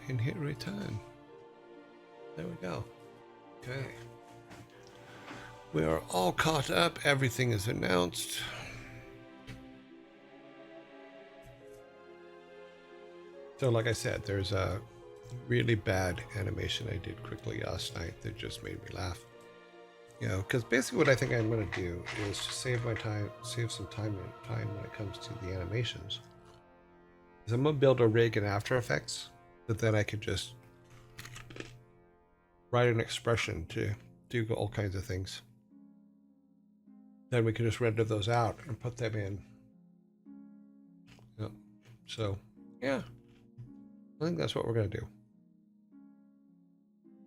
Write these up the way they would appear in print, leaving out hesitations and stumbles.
And hit return. There we go. Okay. We are all caught up. Everything is announced. So like I said, there's a really bad animation I did quickly last night that just made me laugh. You know, because basically what I think I'm going to do is to save my time, save some time when it comes to the animations. Is I'm going to build a rig in After Effects that then I could just write an expression to do all kinds of things. Then we can just render those out and put them in. Yep. So, yeah. I think that's what we're going to do.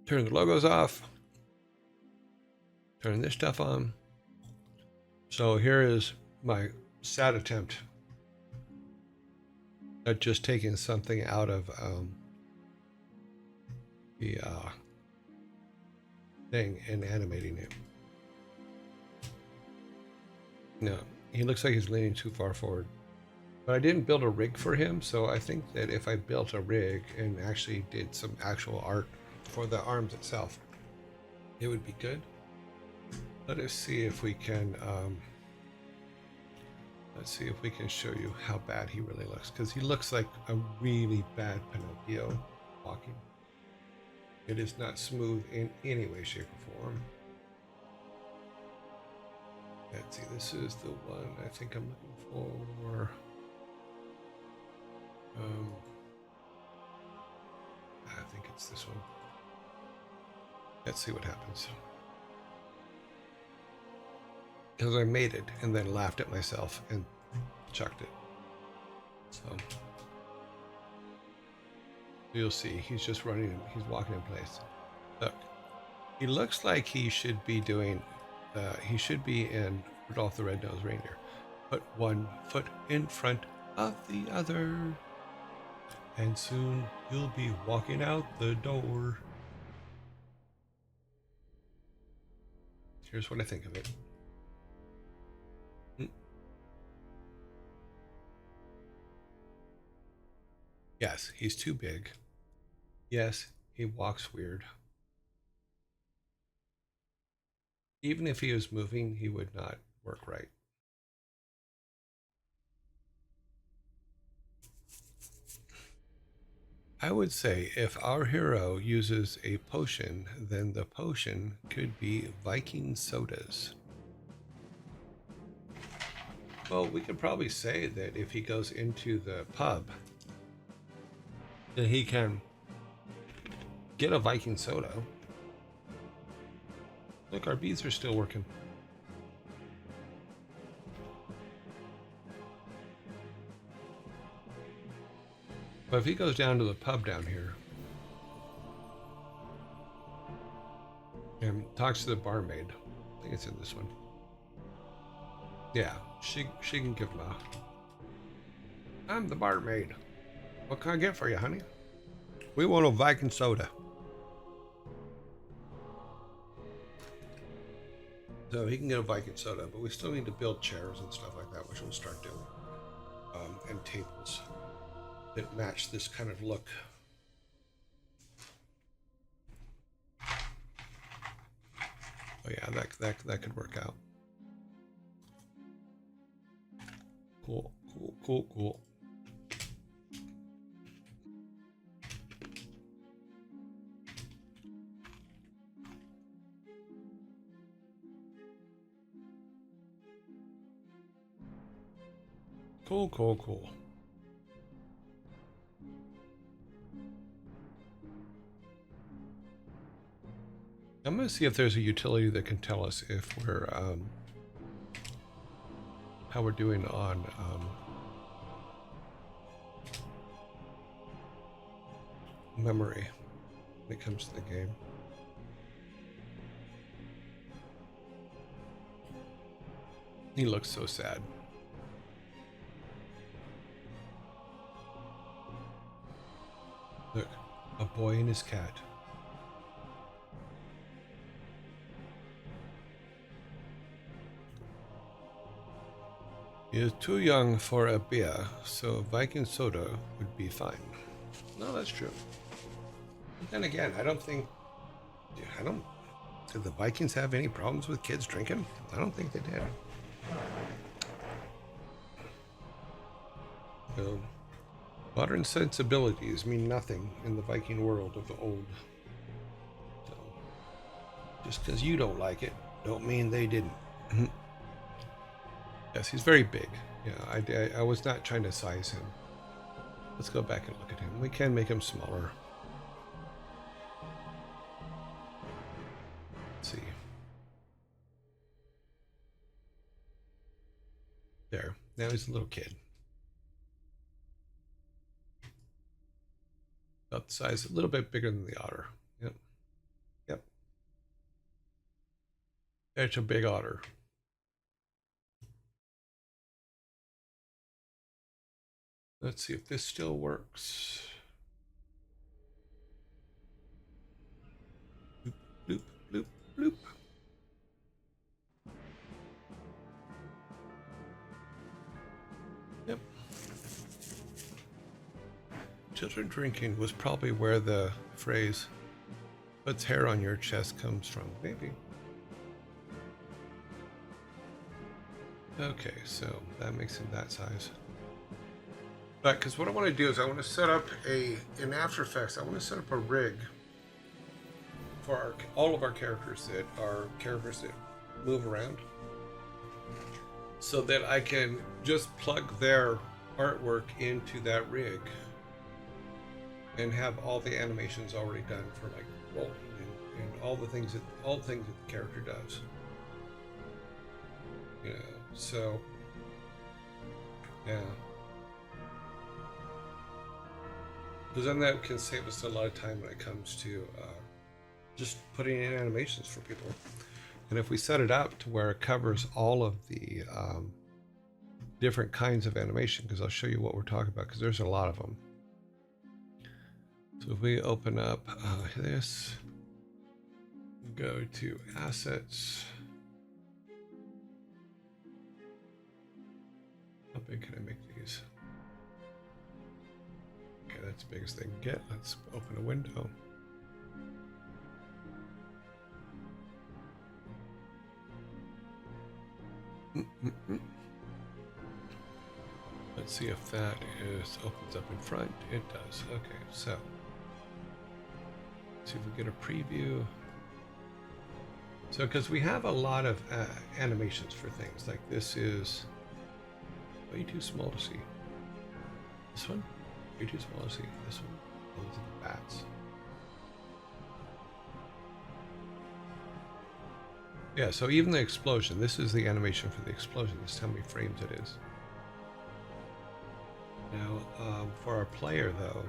Turn the logos off. Turn this stuff on. So here is my sad attempt at just taking something out of the thing and animating it. No, he looks like he's leaning too far forward. But I didn't build a rig for him, so I think that if I built a rig and actually did some actual art for the arms itself, it would be good. Let us see if we can let's see if we can show you how bad he really looks, because he looks like a really bad Pinocchio walking. It is not smooth in any way, shape, or form. Let's see, this is the one I think I'm looking for. I think it's this one. Let's see what happens. Because I made it and then laughed at myself and chucked it. So you'll see, he's just running, he's walking in place. Look, he looks like he should be doing, he should be in Rudolph the Red-Nosed Reindeer. Put one foot in front of the other, and soon you'll be walking out the door. Here's what I think of it. Yes, he's too big. Yes, he walks weird. Even if he was moving, he would not work right. I would say if our hero uses a potion, then the potion could be Viking sodas. Well, we could probably say that if he goes into the pub, then he can get a Viking soda. Look, our bees are still working. But if he goes down to the pub down here and talks to the barmaid, I think it's in this one. Yeah, she can give him a, I'm the barmaid. What can I get for you, honey? We want a Viking soda. So he can get a Viking soda, but we still need to build chairs and stuff like that, which we'll start doing. And tables that match this kind of look. Oh yeah, that could work out. Cool. Cool. I'm going to see if there's a utility that can tell us if we're how we're doing on memory when it comes to the game. He looks so sad. Look, a boy and his cat. He is too young for a beer, so Viking soda would be fine. No, that's true. But then again, I don't think, I don't, did the Vikings have any problems with kids drinking? I don't think they did. So, modern sensibilities mean nothing in the Viking world of old. So, just because you don't like it, don't mean they didn't. Yes, he's very big. Yeah, I was not trying to size him. Let's go back and look at him. We can make him smaller. Let's see. There. Now he's a little kid. About the size, a little bit bigger than the otter. Yep. Yep. It's a big otter. Let's see if this still works. Bloop, bloop, bloop, bloop. Yep. Children drinking was probably where the phrase, puts hair on your chest comes from. Maybe. Okay, so that makes him that size. But because what I want to do is I want to set up in After Effects, I want to set up a rig for all of our characters that are characters that move around, so that I can just plug their artwork into that rig and have all the animations already done for like rolling and all the things that the character does. You know, so yeah. Because then that can save us a lot of time when it comes to just putting in animations for people. And if we set it up to where it covers all of the different kinds of animation, because I'll show you what we're talking about, because there's a lot of them. So if we open up this, go to assets. How big can I make these? Okay, that's the biggest they can get. Let's open a window. Let's see if that opens up in front. It does. Okay, so let's see if we get a preview. So, because we have a lot of animations for things, like this is way too small to see. This one? Way too small to see. This one. Those are the bats. Yeah, so even the explosion, this is the animation for the explosion. This is how many frames it is. Now, for our player, though,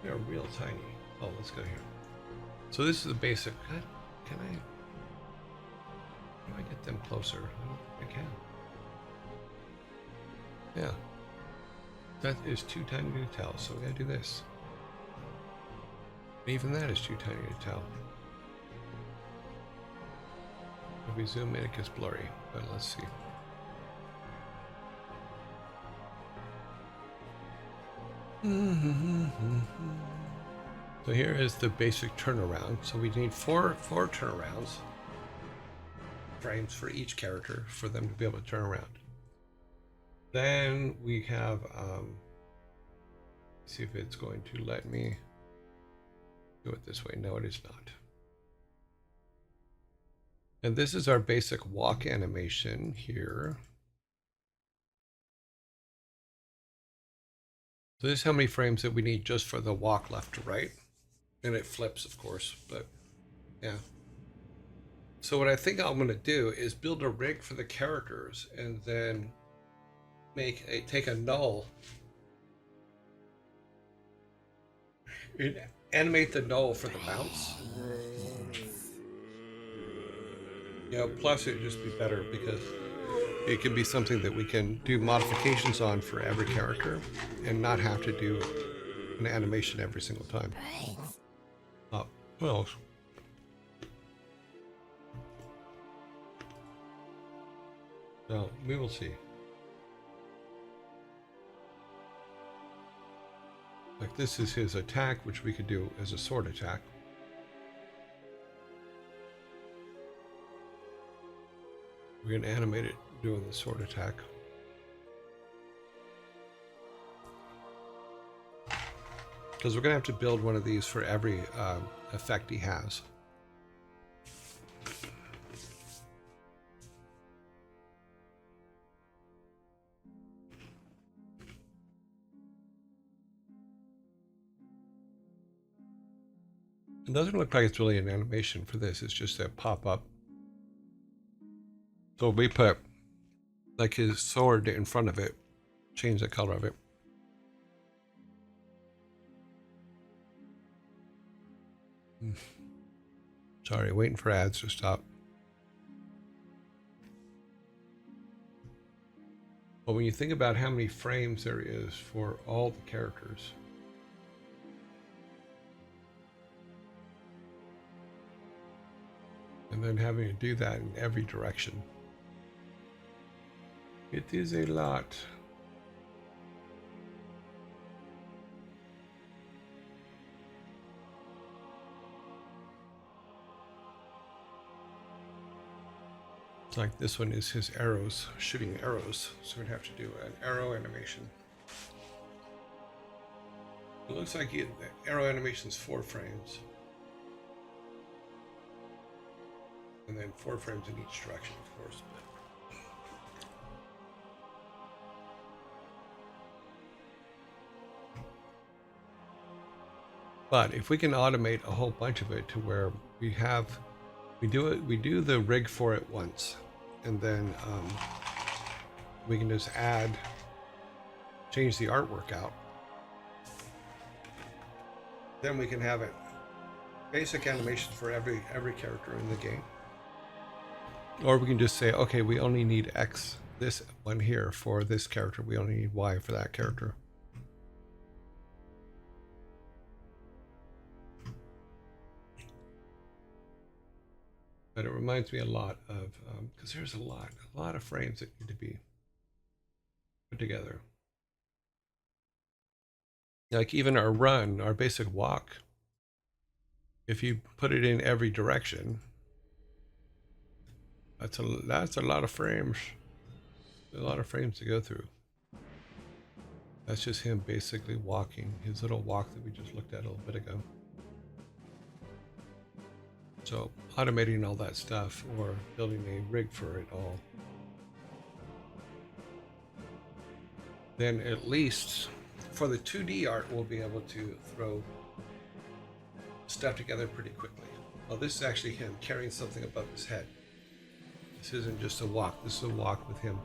they're real tiny. Oh, let's go here. So this is the basic. Can I get them closer? I don't think I can. Yeah. That is too tiny to tell, so we gotta do this. Even that is too tiny to tell. If we zoom in, it gets blurry, but let's see. So here is the basic turnaround. So we need four turnarounds, frames for each character for them to be able to turn around. Then we have, see if it's going to let me do it this way. No, it is not. And this is our basic walk animation here. So this is how many frames that we need just for the walk left to right. And it flips, of course, but yeah. So what I think I'm going to do is build a rig for the characters and then take a null and animate the null for the mounts. You know, plus it'd just be better because it can be something that we can do modifications on for every character and not have to do an animation every single time. Well, so we will see. Like this is his attack, which we could do as a sword attack. We're going to animate it doing the sword attack. Because we're going to have to build one of these for every effect he has. It doesn't look like it's really an animation for this. It's just a pop-up. So we put like his sword in front of it, change the color of it. Sorry, waiting for ads to stop. But when you think about how many frames there is for all the characters, and then having to do that in every direction, it is a lot. It's like this one is his arrows, shooting arrows. So we'd have to do an arrow animation. It looks like the arrow animation's 4 frames. And then 4 frames in each direction, of course. But if we can automate a whole bunch of it to where we do the rig for it once, and then we can just change the artwork out. Then we can have it basic animations for every character in the game. Or we can just say, okay, we only need X, this one here for this character. We only need Y for that character. But it reminds me a lot of, because there's a lot of frames that need to be put together. Like even our run, our basic walk, if you put it in every direction, that's a lot of frames. A lot of frames to go through. That's just him basically walking, his little walk that we just looked at a little bit ago. So automating all that stuff or building a rig for it all, then at least for the 2D art, we'll be able to throw stuff together pretty quickly. Well, this is actually him carrying something above his head. This isn't just a walk. This is a walk with him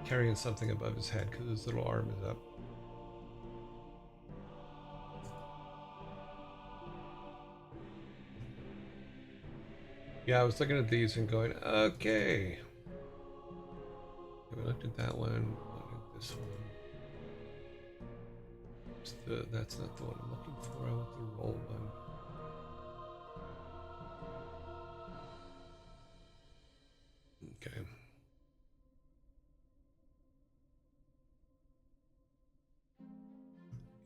carrying something above his head because his little arm is up. Yeah, I was looking at these and going, okay. We looked at that one, looked at this one. That's not the one I'm looking for. I want the roll one. Okay.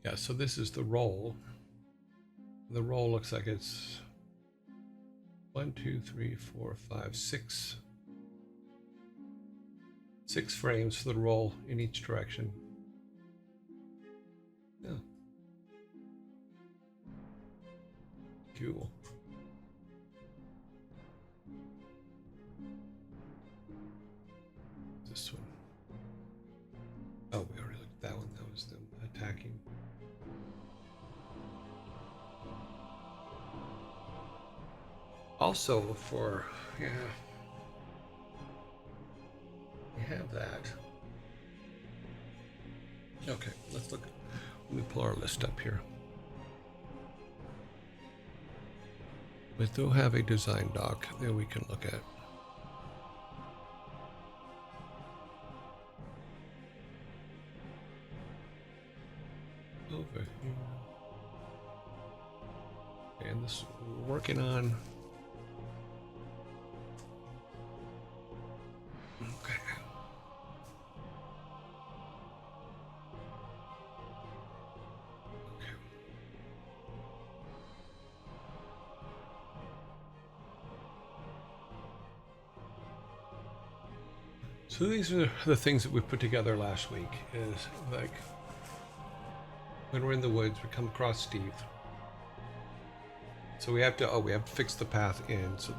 Yeah, so this is the roll. The roll looks like it's 1, 2, 3, 4, 5, 6. 6 frames for the roll in each direction. Yeah. Cool. This one. Oh, we already looked at that one. That was them attacking. Also for, yeah, we have that. Okay, let's look. Let me pull our list up here. We still have a design doc that we can look at. Over here. And this we're working on. Okay. Okay, So these are the things that we put together last week. Is like when we're in the woods, we come across Steve. So we have to fix the path in, so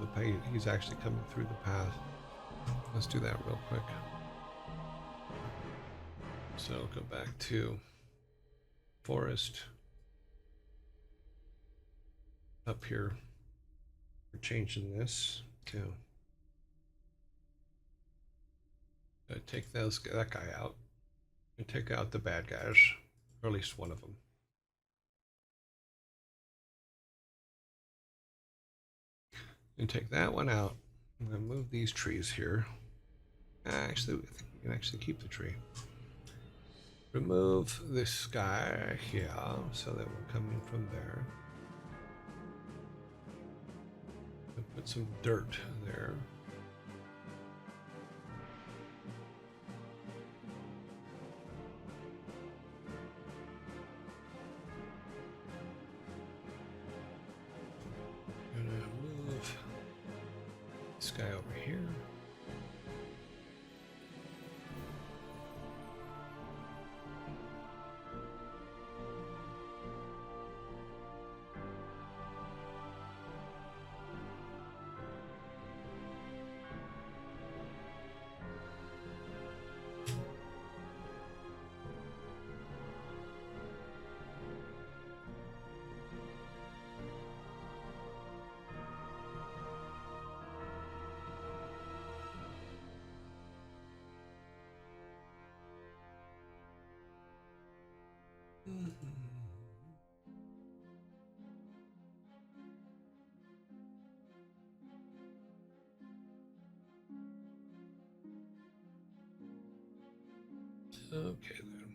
he's actually coming through the path. Let's do that real quick. So go back to forest. Up here, we're changing this to take that guy out and take out the bad guys, or at least one of them. And take that one out. I'm going to move these trees here. Actually, I think we can actually keep the tree. Remove this guy here so that we're coming from there. And put some dirt there. This guy over here. Okay then.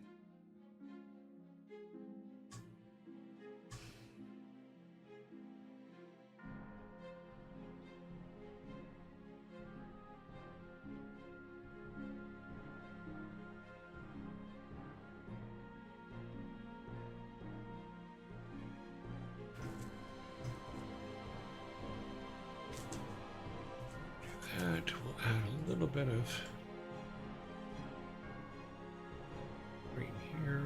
That will add a little bit of green here.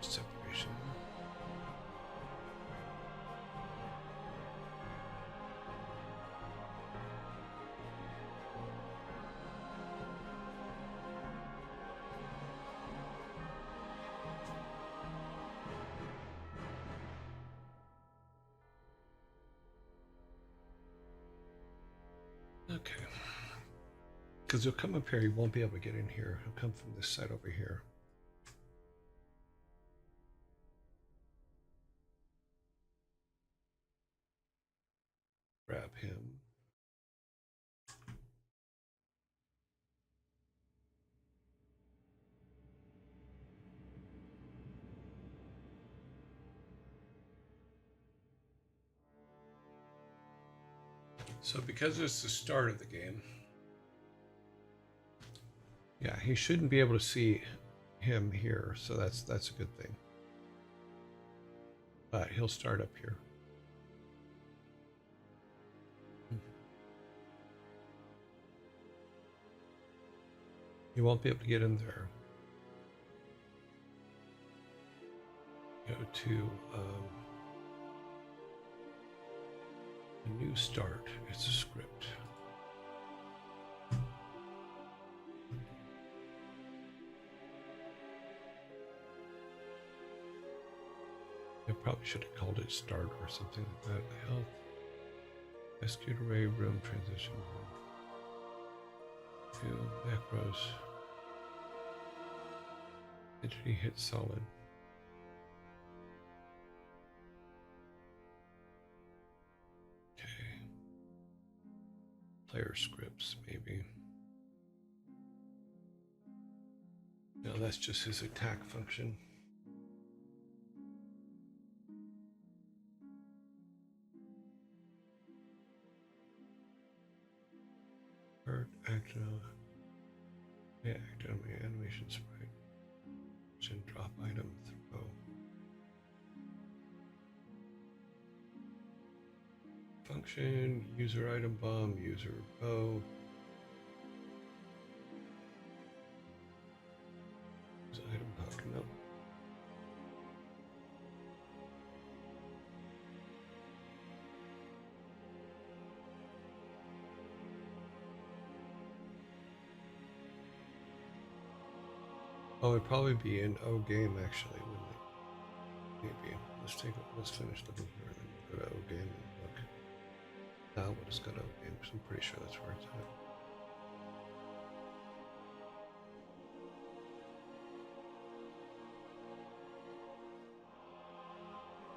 Separation. Okay. Because he'll come up here, he won't be able to get in here. He'll come from this side over here. Grab him. So because it's the start of the game, yeah, he shouldn't be able to see him here, so that's a good thing. But he'll start up here. You won't be able to get in there. Go to a new start. It's a script. I probably should have called it start or something like that. Health. Execute array room transition. To macros. Entity hit solid. Okay. Player scripts, maybe. No, that's just his attack function. Art, act on my animation sprite. Should drop item throw. Function, user item bomb, user bow. Item hook, no. Oh, it'd probably be an O game actually, wouldn't it? Maybe. Let's finish looking here and then go to O game and look. Now we'll just go to O game because I'm pretty sure that's where it's at.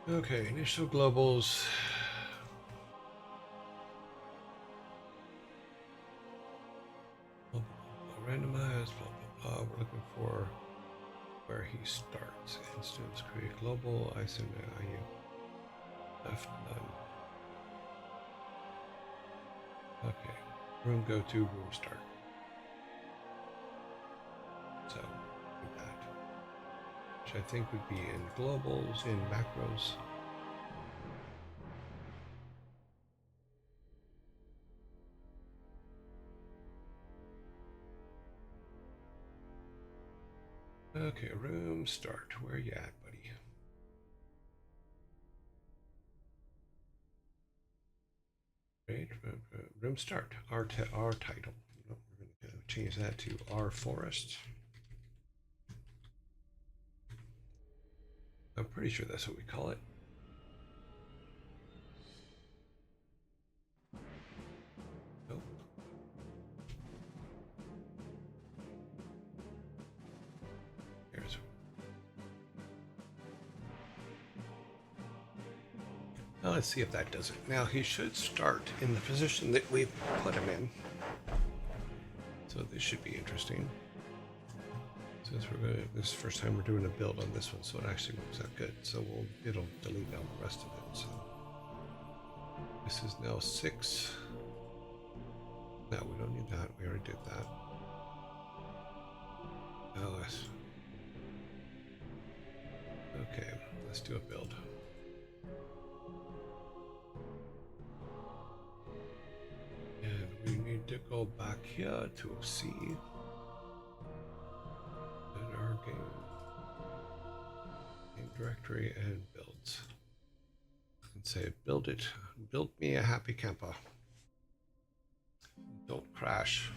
Okay, initial globals. Randomized, blah, blah, blah. We're looking for where he starts. Instance, create global, ISO, IU. Left, none. Okay, room go to, room start. So, do that. Which I think would be in globals, in macros. Okay, room start. Where you at, buddy? Right, room start. Our title. No, we're going to change that to our forest. I'm pretty sure that's what we call it. Nope. Here's. Now let's see if that does it. Now he should start in the position that we put him in. So this should be interesting. Since this is the first time we're doing a build on this one, so it actually works out good. So it'll delete out the rest of it. So this is now 6. No, we don't need that. We already did that. LS. Okay, let's do a build. And we need to go back here to see in our game directory and builds. And say build it. Build me a happy camper. Don't crash.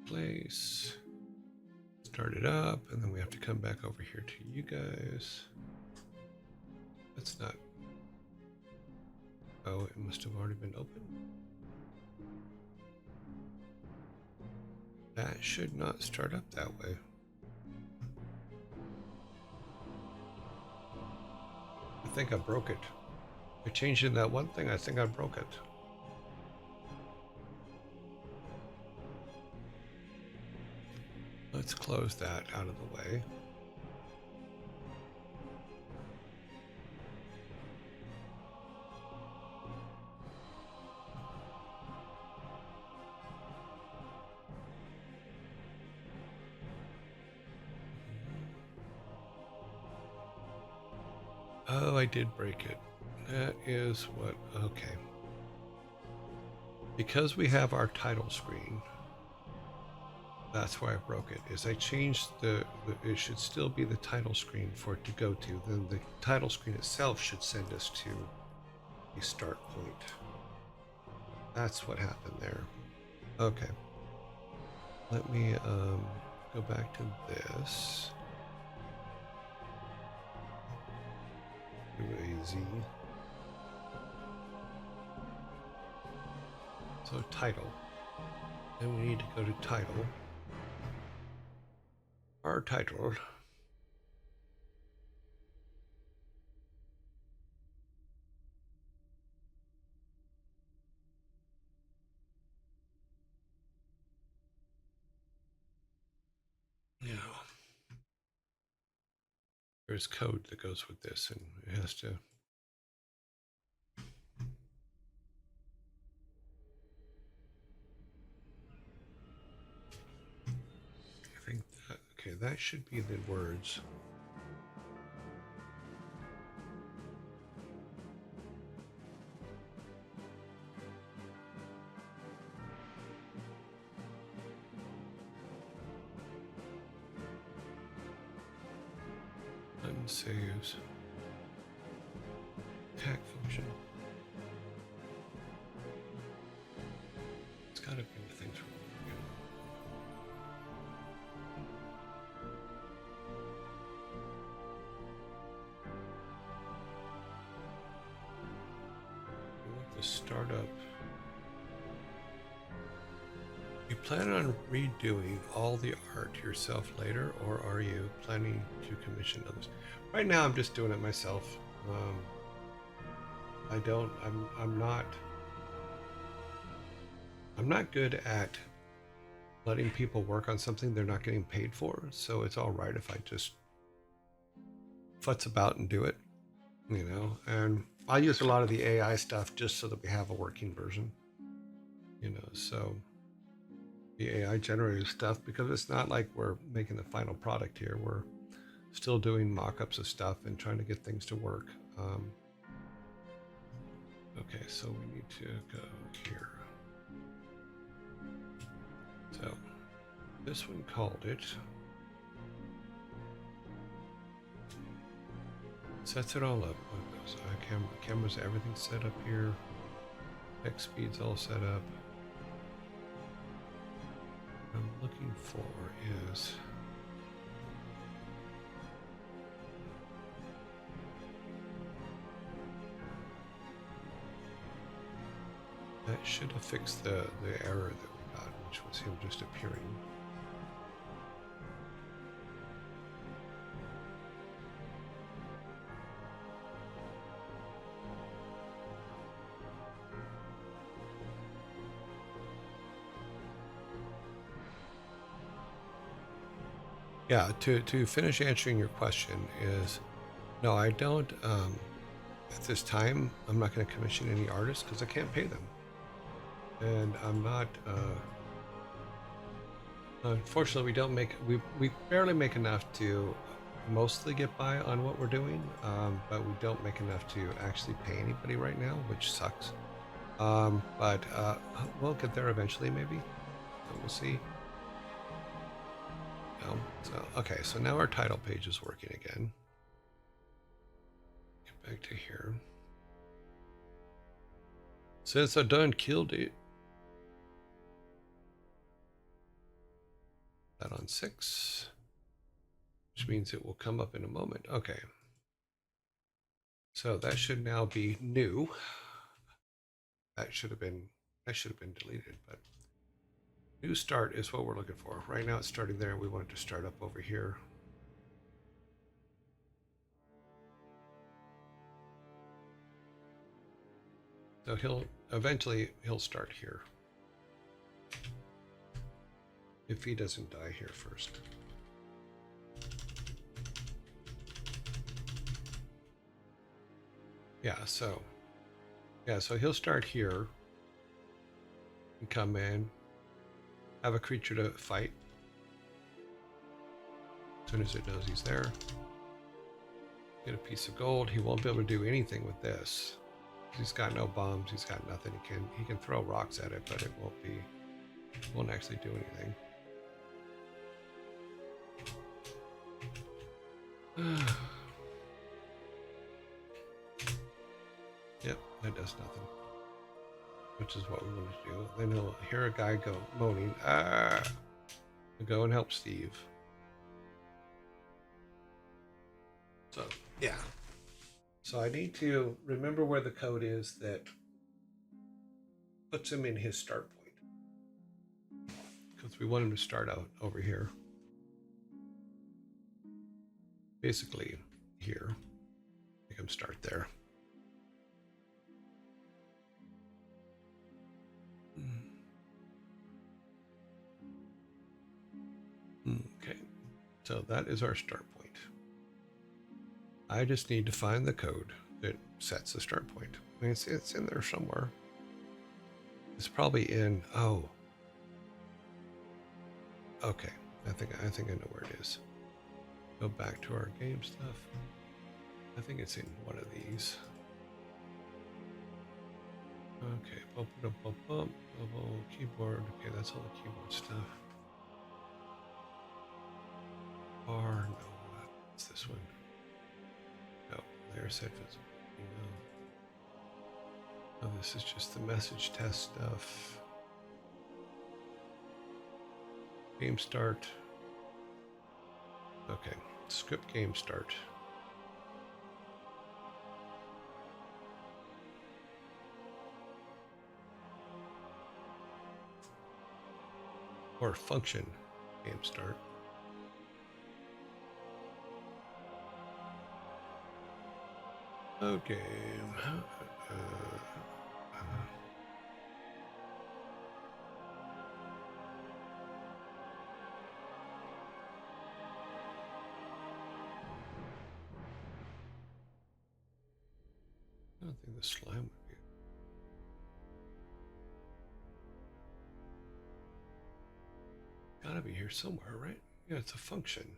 Place. Start it up, and then we have to come back over here to you guys. That's not. Oh, it must have already been open. That should not start up that way. I think I broke it. I changed in that one thing, I think I broke it. Let's close that out of the way. Oh, I did break it. That is what, okay. Because we have our title screen, that's why I broke it, is I changed it should still be the title screen for it to go to. Then the title screen itself should send us to a start point. That's what happened there. Okay. Let me go back to this. Do a Z. So title. Then we need to go to title. Our title. Yeah. There's code that goes with this, and it has to. I think that, okay, that should be the words. Unsaves. Tag function. It's got to be the things we're looking at. We want the startup. You plan on redoing all the art yourself later, or are you planning to commission others? Right now, I'm just doing it myself. I'm not good at letting people work on something they're not getting paid for. So it's all right if I just futz about and do it, you know. And I use a lot of the AI stuff just so that we have a working version, you know. So the AI generated stuff, because it's not like we're making the final product here. We're still doing mock-ups of stuff and trying to get things to work. Okay, so we need to go here. So this one called it. Sets it all up. So cameras, everything set up here. Text speed's all set up. What I'm looking for is that should have fixed the error that we got, which was him just appearing. Yeah, to finish answering your question is, no, I don't, at this time, I'm not going to commission any artists because I can't pay them. And I'm not, unfortunately, we barely make enough to mostly get by on what we're doing, but we don't make enough to actually pay anybody right now, which sucks. But we'll get there eventually, maybe. So we'll see. So okay, so now our title page is working again. Get back to here. Since I done killed it. That on 6, which means it will come up in a moment. Okay. So that should now be new. That should have been deleted, but new start is what we're looking for. Right now it's starting there. We want it to start up over here. So he'll start here. If he doesn't die here first. Yeah, so he'll start here and come in, have a creature to fight. As soon as it knows he's there, get a piece of gold. He won't be able to do anything with this. He's got no bombs. He's got nothing. He can throw rocks at it, but it won't actually do anything. Yep, that does nothing. Which is what we want to do. Then he'll hear a guy go moaning. I'll go and help Steve. So yeah. So I need to remember where the code is that puts him in his start point. Because we want him to start out over here. Basically here. Make him start there. Okay, so that is our start point. I just need to find the code that sets the start point. I mean, it's in there somewhere. It's probably in, oh. Okay, I think I know where it is. Go back to our game stuff. I think it's in one of these. Okay, bump, bump, bump, bump, keyboard. Okay, that's all the keyboard stuff. R, no, it's this one. No, layer set visible. No. Oh, this is just the message test stuff. Game start. Okay, script game start. Or function game start. Okay. I don't think the slime would be. Gotta be here somewhere, right? Yeah, it's a function.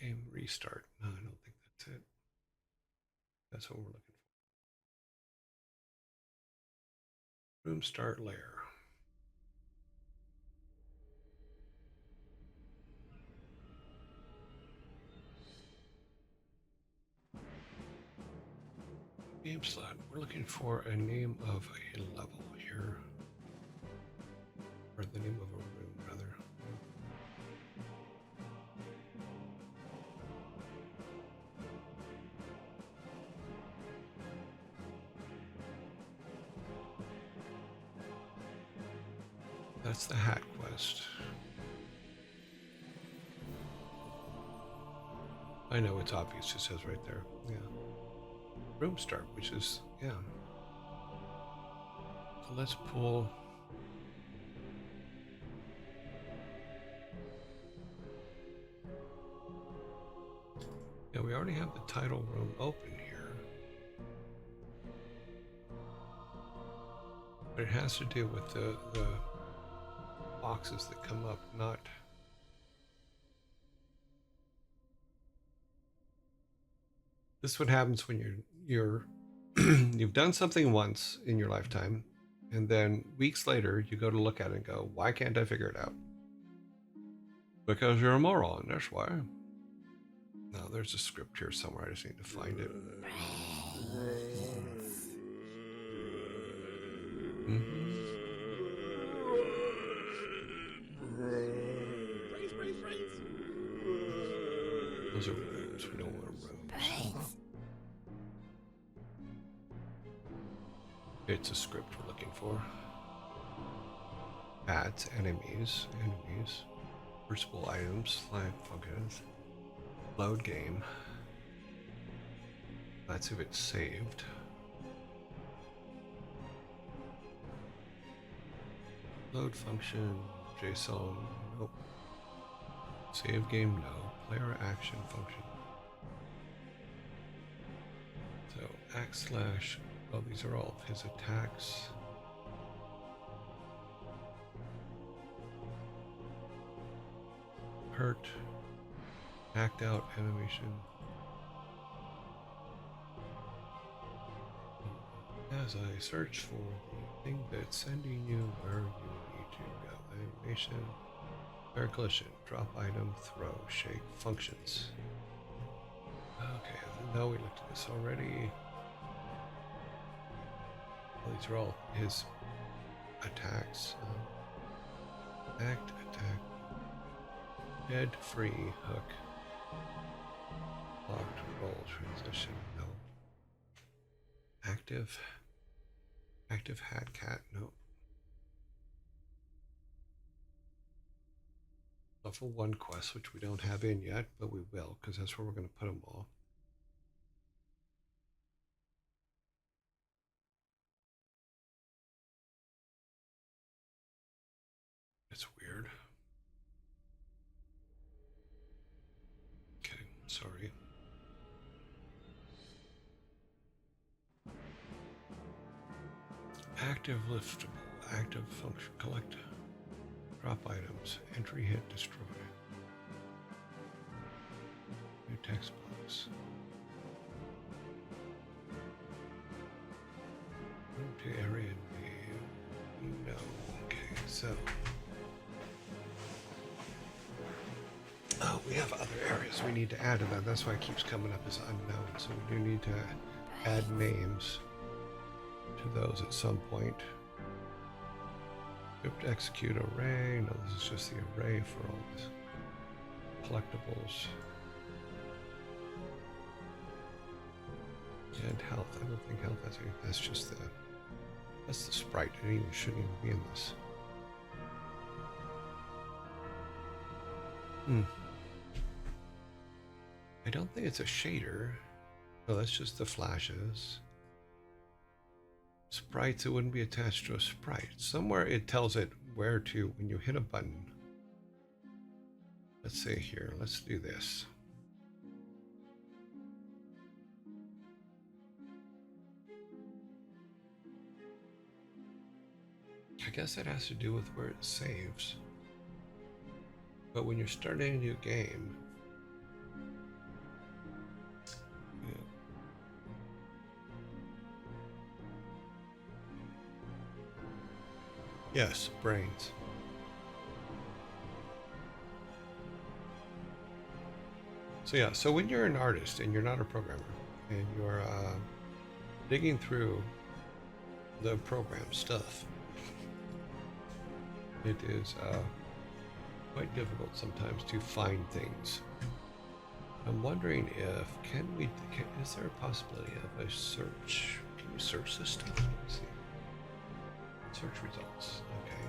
Game restart. No, I don't think that's it. That's what we're looking for. Room start layer. Game slot. We're looking for a name of a level here. Or the name of a room, rather. That's the hat quest. I know it's obvious, it says right there. Yeah. Room start, which is, yeah. So let's pull. Yeah, we already have the title room open here. But it has to do with the boxes that come up, not. This is what happens when you're you've done something once in your lifetime, and then weeks later you go to look at it and go, why can't I figure it out? Because you're a moron, that's why. No, there's a script here somewhere, I just need to find it. Those are rooms, we don't want rooms. It's a script we're looking for. Ads, enemies, crucible items, slime functions, load game. That's if it's saved. Load function, JSON, nope. Save game, no. Player action function. So, /, oh, these are all of his attacks. Hurt, act out animation. As I search for the thing that's sending you where you need to go. Animation, player collision, drop item, throw, shake, functions. Okay, I know we looked at this already. Well, these are all his attacks. Act, attack, head, free, hook, locked, roll, transition, no. Active. Active hat cat. No. Level 1 quest, which we don't have in yet, but we will, because that's where we're going to put them all. It's weird. Okay, sorry. Active liftable, active function, collect, drop items, entry hit, destroy. New text box. Move to area name. No. Okay, so. Oh, we have other areas we need to add to that. That's why it keeps coming up as unknown. So we do need to add names to those at some point. Script execute array. No, this is just the array for all this collectibles. And health. I don't think health has any. That's just that's the sprite. It even shouldn't even be in this. I don't think it's a shader. No, that's just the flashes. Sprites, it wouldn't be attached to a sprite. Somewhere it tells it where to when you hit a button. Let's say here, let's do this. I guess it has to do with where it saves. But when you're starting a new game, yes, brains. So yeah, so when you're an artist and you're not a programmer and you're digging through the program stuff, it is quite difficult sometimes to find things. I'm wondering if is there a possibility of a search? Can you search this stuff? Let's see. Search results. Okay.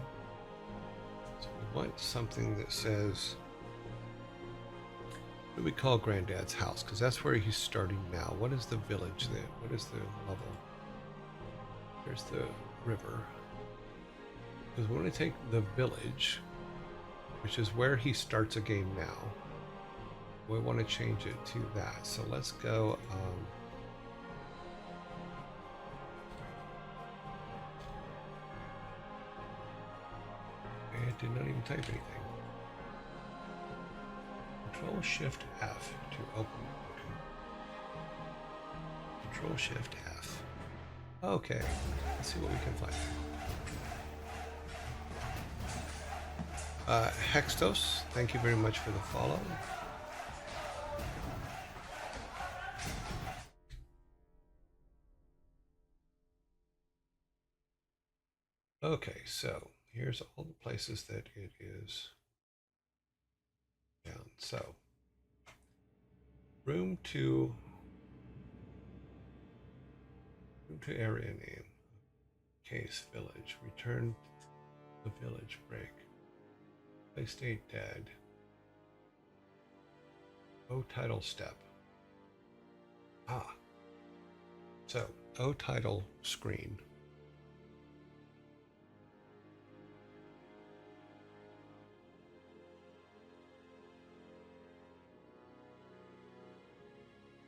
So we want something that says, what do we call Granddad's house? Because that's where he's starting now. What is the village then? What is the level? There's the river. Because we want to take the village, which is where he starts a game now. We want to change it to that. So let's go. It did not even type anything. Control Shift F to open. Control Shift F. Okay, let's see what we can find. Hextos, thank you very much for the follow. Okay, so here's all the places that it is down. So, room to area name, case village, return the village break, play state dead, O title step. So O title screen.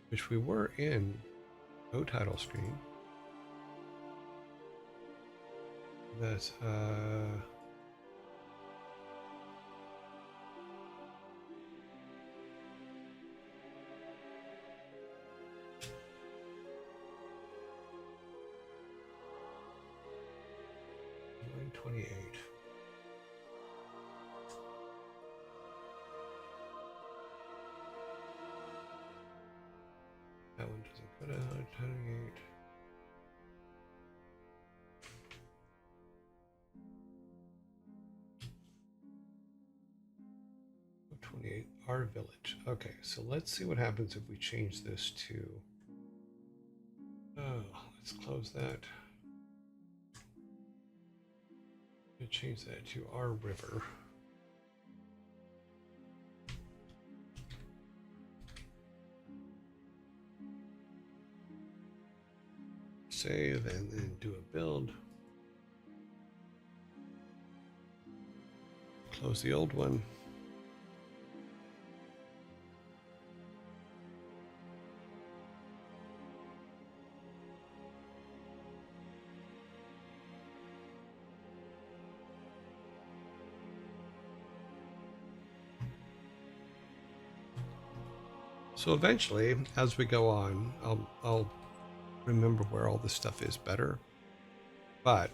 Which we were in O title screen. That's 28. That one doesn't put a 28. Our village. Okay, so let's see what happens if we change this to. Oh, let's close that. change that to our river. Save and then do a build. Close the old one. So eventually, as we go on, I'll remember where all this stuff is better. But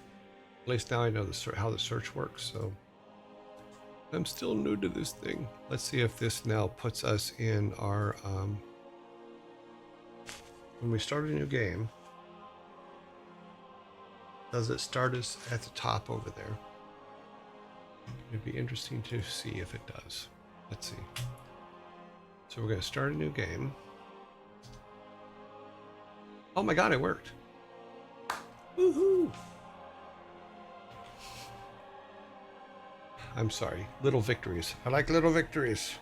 at least now I know how the search works. So I'm still new to this thing. Let's see if this now puts us in our when we start a new game. Does it start us at the top over there? It'd be interesting to see if it does. Let's see. So we're going to start a new game. Oh my god, it worked. Woohoo! I'm sorry. Little victories. I like little victories.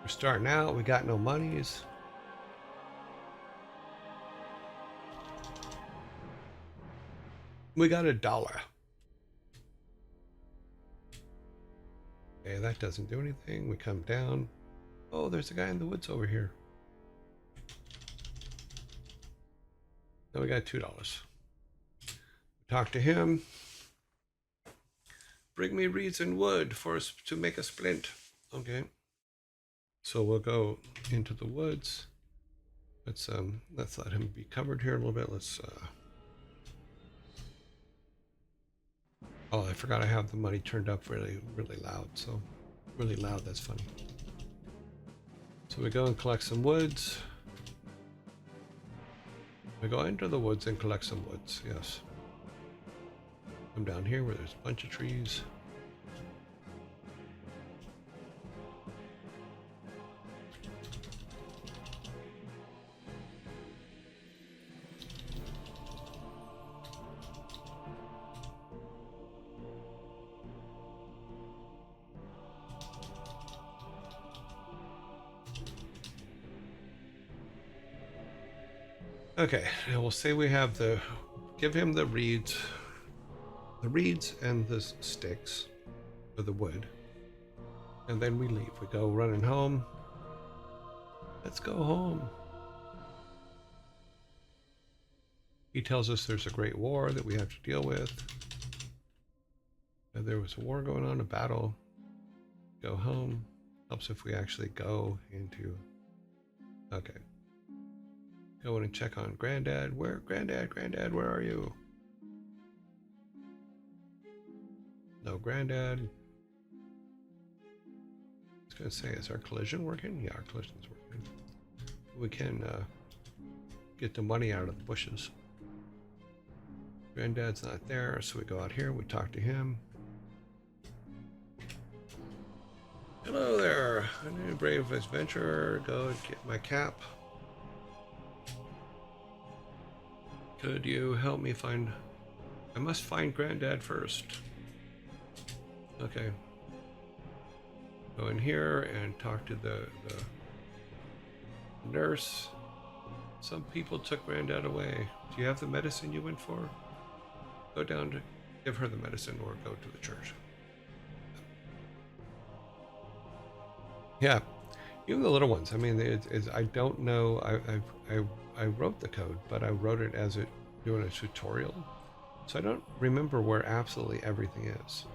We're starting out. We got no monies. We got $1. Okay, that doesn't do anything. We come down. Oh, there's a guy in the woods over here. Now we got $2. Talk to him. Bring me reeds and wood for us to make a splint. Okay. So we'll go into the woods. Let's let him be covered here a little bit. Oh, I forgot I have the money turned up really loud. So really loud, that's funny. So we go and collect some woods. We go into the woods and collect some woods, yes. Come down here where there's a bunch of trees. Okay, now we'll say we have give him the reeds and the sticks, or the wood, and then we leave. We go running home. Let's go home. He tells us there's a great war that we have to deal with. And there was a war going on, a battle. Go home. Helps if we actually go into... Okay. Go in and check on Granddad. Granddad, where are you? No Granddad. I was going to say, is our collision working? Yeah, our collision's working. We can get the money out of the bushes. Granddad's not there, so we go out here, we talk to him. Hello there, I'm a brave adventurer. Go and get my cap. Could you help me find... I must find Granddad first. Okay. Go in here and talk to the nurse. Some people took Granddad away. Do you have the medicine you went for? Go down to give her the medicine or go to the church. Yeah, even the little ones. I mean, I don't know. I wrote the code, but I wrote it as doing a tutorial, so I don't remember where absolutely everything is.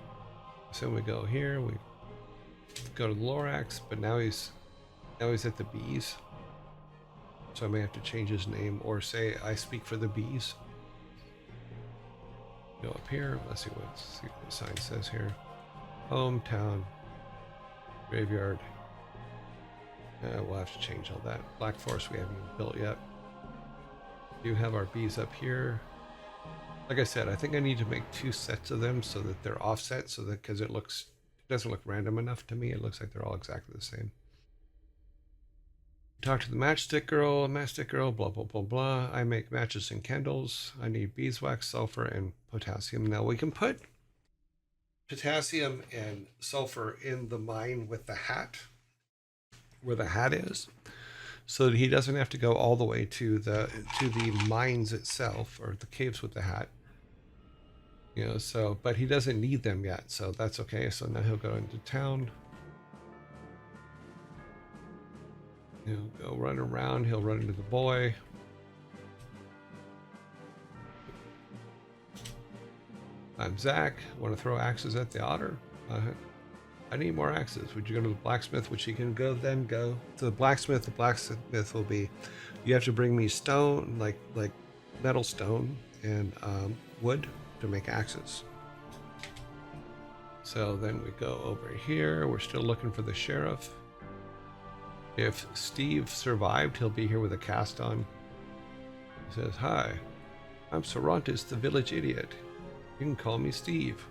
So we go here, we go to the Lorax, but now he's at the bees. So I may have to change his name or say I speak for the bees. Go up here. Let's see what the sign says here. Hometown graveyard. We'll have to change all that. Black Forest we haven't even built yet. We do have our bees up here. Like I said, I think I need to make 2 sets of them so that they're offset, so that because it doesn't look random enough to me. It looks like they're all exactly the same. Talk to the matchstick girl, blah, blah, blah, blah. I make matches and candles. I need beeswax, sulfur, and potassium. Now we can put potassium and sulfur in the mine with the hat, where the hat is, so that he doesn't have to go all the way to the mines itself or the caves with the hat. You know, so but he doesn't need them yet, so that's okay. So now he'll go into town. He'll go run around. He'll run into the boy. I'm Zach. Want to throw axes at the otter? I need more axes. Would you go to the blacksmith? Which you can go to the blacksmith. The blacksmith will be, you have to bring me stone, like metal stone and wood to make axes. So then we go over here. We're still looking for the sheriff. If Steve survived, he'll be here with a cast on. He says, "Hi, I'm Sarantis, the village idiot. You can call me Steve,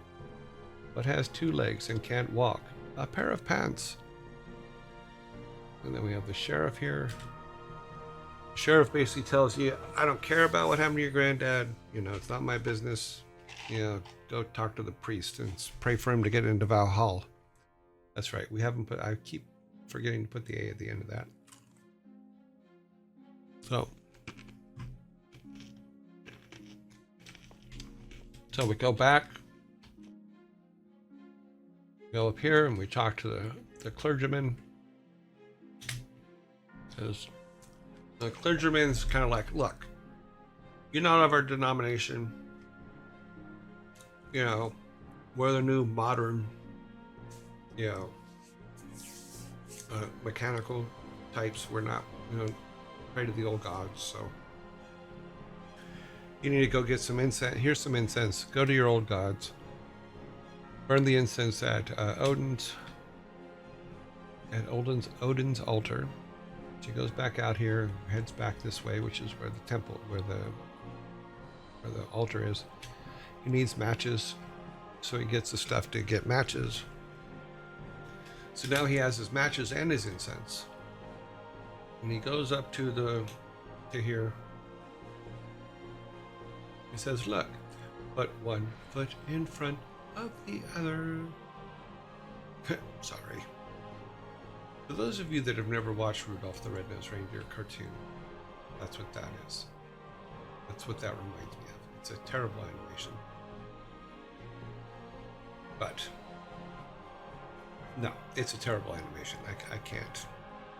but has 2 legs and can't walk. A pair of pants." And then we have the sheriff here. The sheriff basically tells you, "I don't care about what happened to your granddad. You know, it's not my business. You know, go talk to the priest and pray for him to get into Valhalla." That's right. We haven't put, I keep forgetting to put the A at the end of that. So we go back, go up here, and we talk to the clergyman. Says, the clergyman's kind of like, "Look, you're not of our denomination. You know, we're the new modern, you know, mechanical types. We're not, you know, pray to the old gods. So you need to go get some incense. Here's some incense. Go to your old gods. Burn the incense at Odin's Odin's altar." She goes back out here and heads back this way, which is where the temple, where the altar is. He needs matches, so he gets the stuff to get matches. So now he has his matches and his incense. And he goes up to here. He says, "Look, put 1 foot in front of the other." Sorry. For those of you that have never watched Rudolph the Red-Nosed Reindeer cartoon, that's what that is. That's what that reminds me of. It's a terrible animation. But no, it's a terrible animation. I can't.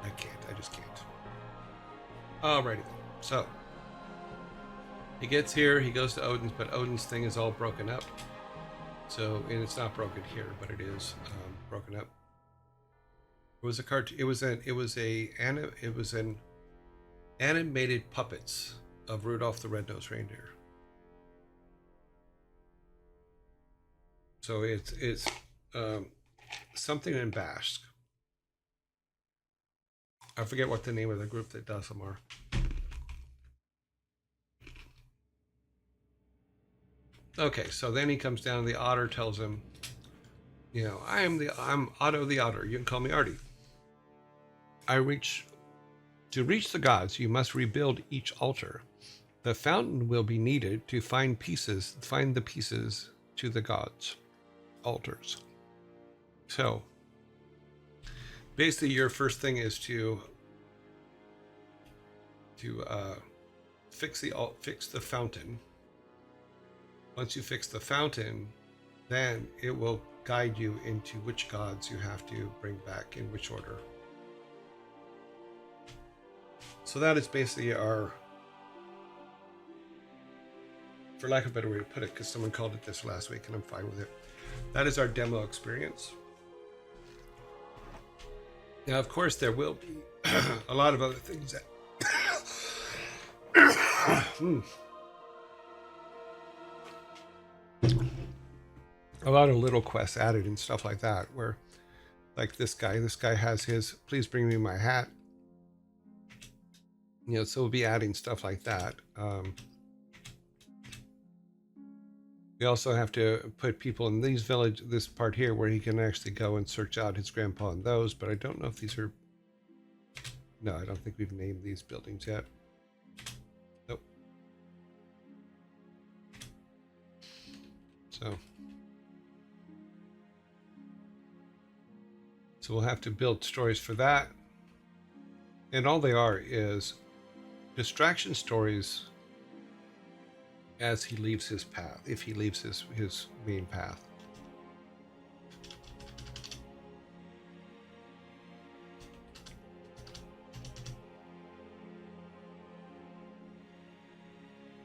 I just can't. Alrighty then. So he gets here, he goes to Odin's, but Odin's thing is all broken up. So, and it's not broken here, but it is broken up. It was a cartoon. It was an animated puppets of Rudolph the Red-Nosed Reindeer. So it's something in Basque. I forget what the name of the group that does them are. Okay, so then he comes down. The otter tells him, you know, I'm Otto the Otter. You can call me Artie. To reach the gods, you must rebuild each altar. The fountain will be needed to find the pieces to the gods' altars. So basically your first thing is to fix the fountain. Once you fix the fountain, then it will guide you into which gods you have to bring back in which order. So that is basically our, for lack of a better way to put it, because someone called it this last week and I'm fine with it, that is our demo experience. Now, of course, there will be a lot of other things that a lot of little quests added and stuff like that, where like this guy has his "please bring me my hat," you know, so we'll be adding stuff like that. We also have to put people in this part here where he can actually go and search out his grandpa and those, but I don't know if these are, no, I don't think we've named these buildings yet. Nope. So So we'll have to build stories for that. And all they are is distraction stories as he leaves his path, if he leaves his main path.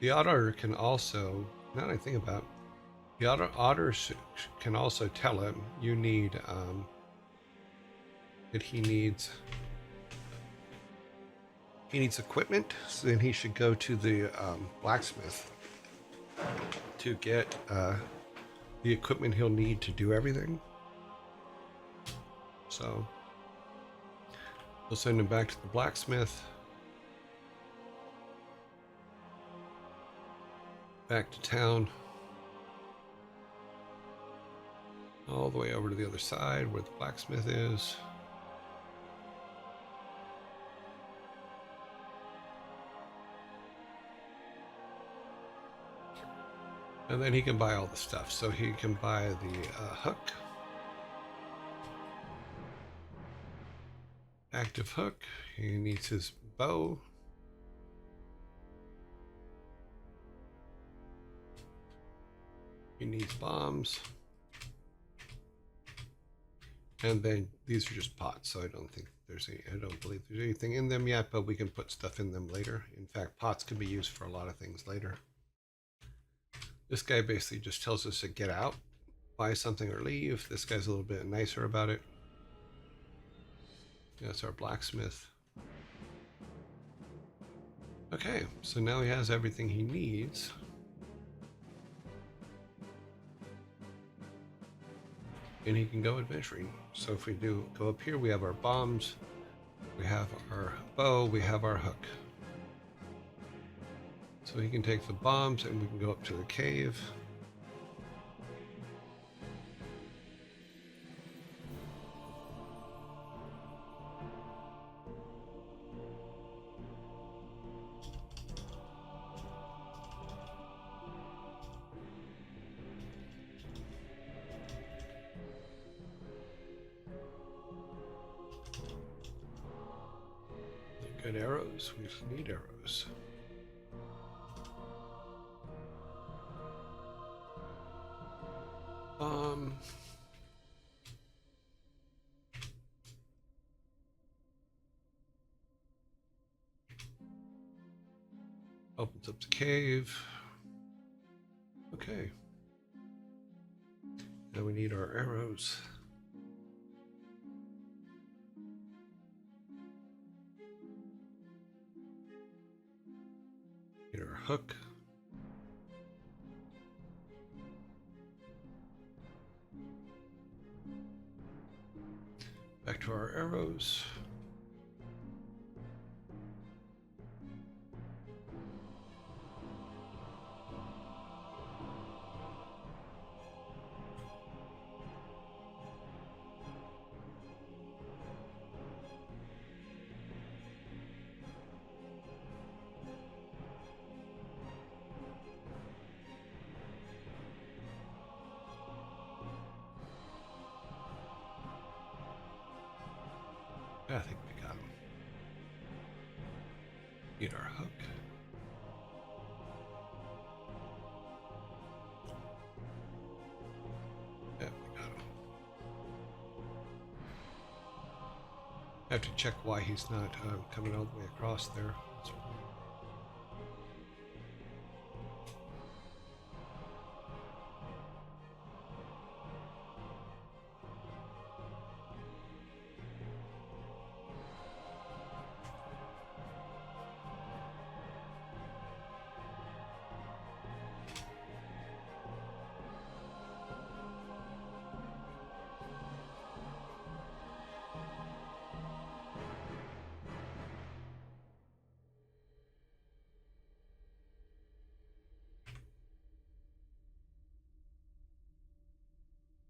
The otter can also, now that I think about it, the otter can also tell him you need, that he needs equipment, so then he should go to the blacksmith to get the equipment he'll need to do everything. So we'll send him back to the blacksmith, back to town, all the way over to the other side where the blacksmith is. And then he can buy all the stuff. So he can buy the hook, active hook. He needs his bow. He needs bombs. And then these are just pots, so I don't believe there's anything in them yet, but we can put stuff in them later. In fact, pots can be used for a lot of things later. This guy basically just tells us to get out, buy something or leave. This guy's a little bit nicer about it. That's our blacksmith. Okay, so now he has everything he needs. And he can go adventuring. So if we do go up here, we have our bombs, we have our bow, we have our hook. So he can take the bombs and we can go up to the cave. Good arrows, we need arrows. Opens up the cave. Okay. Now we need our arrows. Need our hook. Back to our arrows. I think we got him. Need our hook. Yeah, we got him. I have to check why he's not coming all the way across there.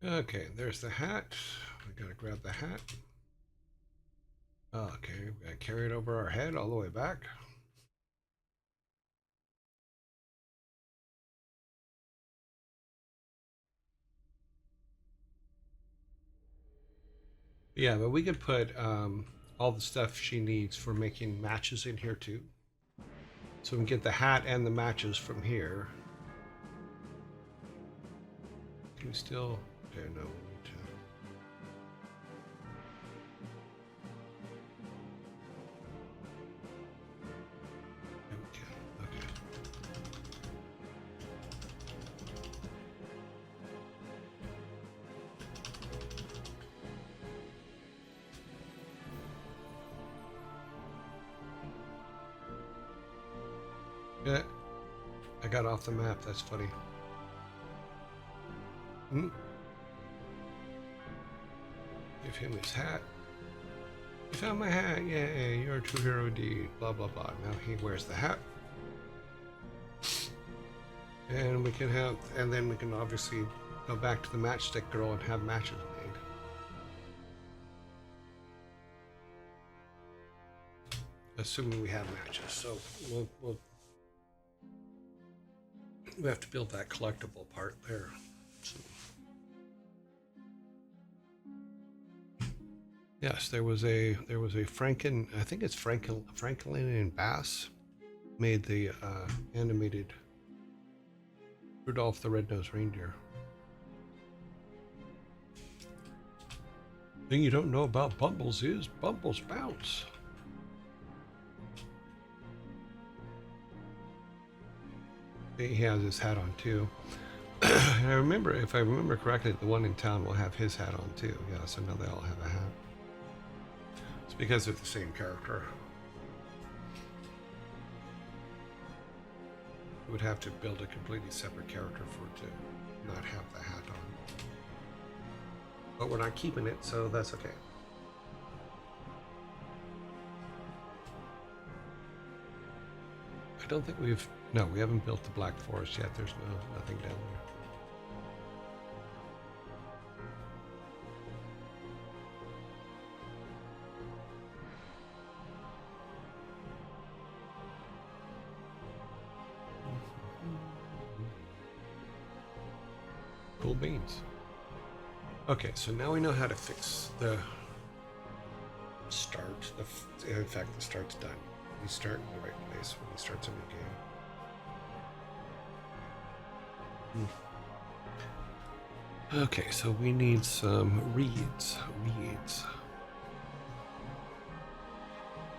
Okay, there's the hat. We gotta grab the hat. Okay, we gotta carry it over our head all the way back. Yeah, but we could put all the stuff she needs for making matches in here too. So we can get the hat and the matches from here. Can we still? Okay, no, we need to. Okay. Yeah, I got off the map. That's funny. Hmm. Give him his hat. You found my hat. Yay, you're a true hero indeed. Blah, blah, blah. Now he wears the hat. And we can have, and then we can obviously go back to the matchstick girl and have matches made. Assuming we have matches. So we have to build that collectible part there. So. Yes, there was a Franken. I think it's Franklin and Bass made the animated Rudolph the Red-Nosed Reindeer. Thing you don't know about Bumbles is Bumbles bounce. He has his hat on too. And I remember, if I remember correctly, the one in town will have his hat on too. Yeah, so now they all have a hat. It's because they're the same character. You would have to build a completely separate character for it to not have the hat on. But we're not keeping it, so that's okay. I don't think we haven't built the Black Forest yet. There's nothing down there. Cool beans. Okay, so now we know how to fix the start. In fact, the start's done. We start in the right place when he starts a new game. Okay, so we need some reeds.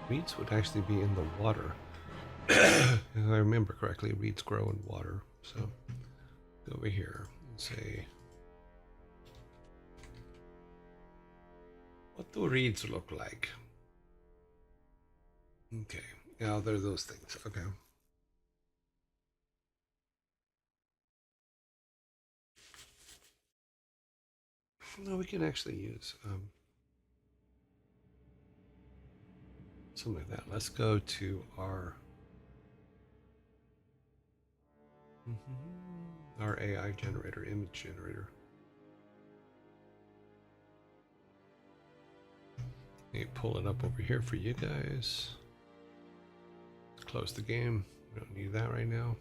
Reeds would actually be in the water. If I remember correctly, reeds grow in water. So go over here and say, what do reeds look like? Okay, now they're those things. Okay. No, we can actually use something like that. Let's go to our AI generator, image generator. Let me pull it up over here for you guys. Close the game. We don't need that right now.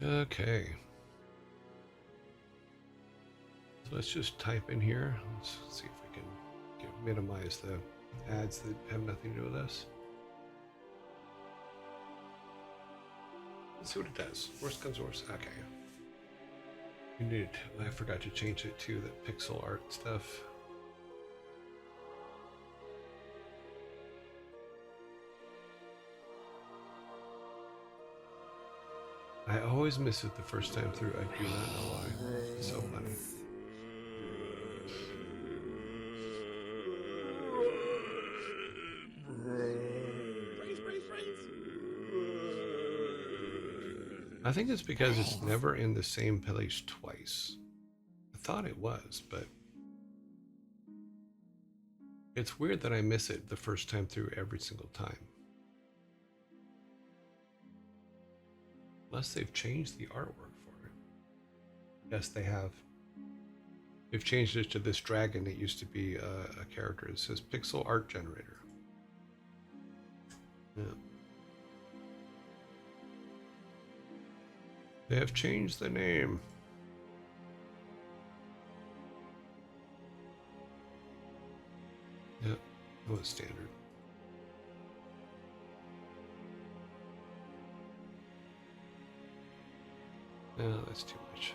Okay. So let's just type in here. Let's see if we can minimize the ads that have nothing to do with us. Let's see what it does. Worst comes worst. Okay. I forgot to change it to the pixel art stuff. I always miss it the first time through. I do not know why. It's so funny. I think it's because it's never in the same place twice. I thought it was, but it's weird that I miss it the first time through every single time. Unless they've changed the artwork for it. Yes, they have. They've changed it to this dragon. It used to be a character. It says Pixel Art Generator. Yeah. They have changed the name. Yeah, that was standard. No, that's too much.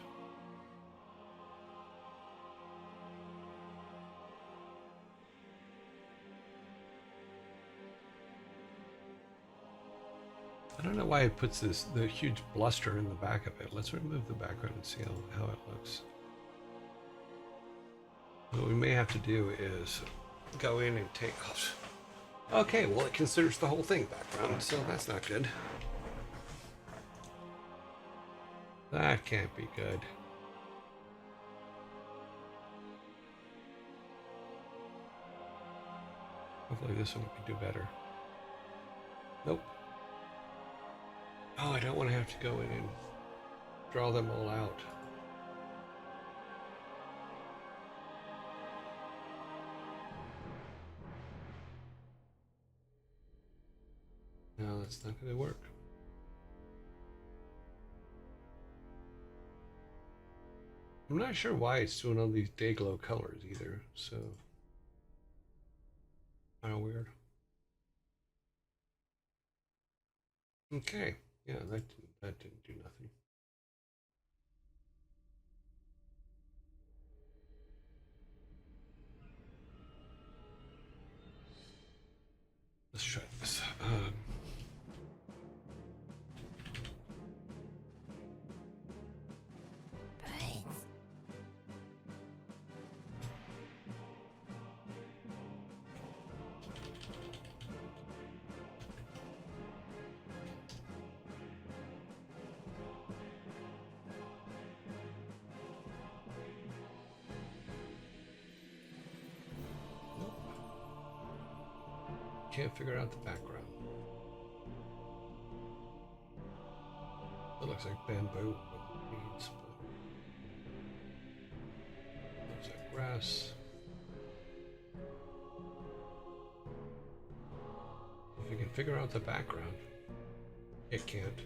I don't know why it puts the huge bluster in the back of it. Let's remove the background and see how it looks. What we may have to do is go in and take off. Okay, well, it considers the whole thing background, so that's not good. That can't be good. Hopefully this one can do better. Nope. Oh, I don't want to have to go in and draw them all out. No, that's not going to work. I'm not sure why it's doing all these day glow colors either, so kind of weird. Okay, yeah, that didn't do nothing. Let's try this. Can't figure out the background. It looks like bamboo reeds, but looks like grass. If you can figure out the background, it can't.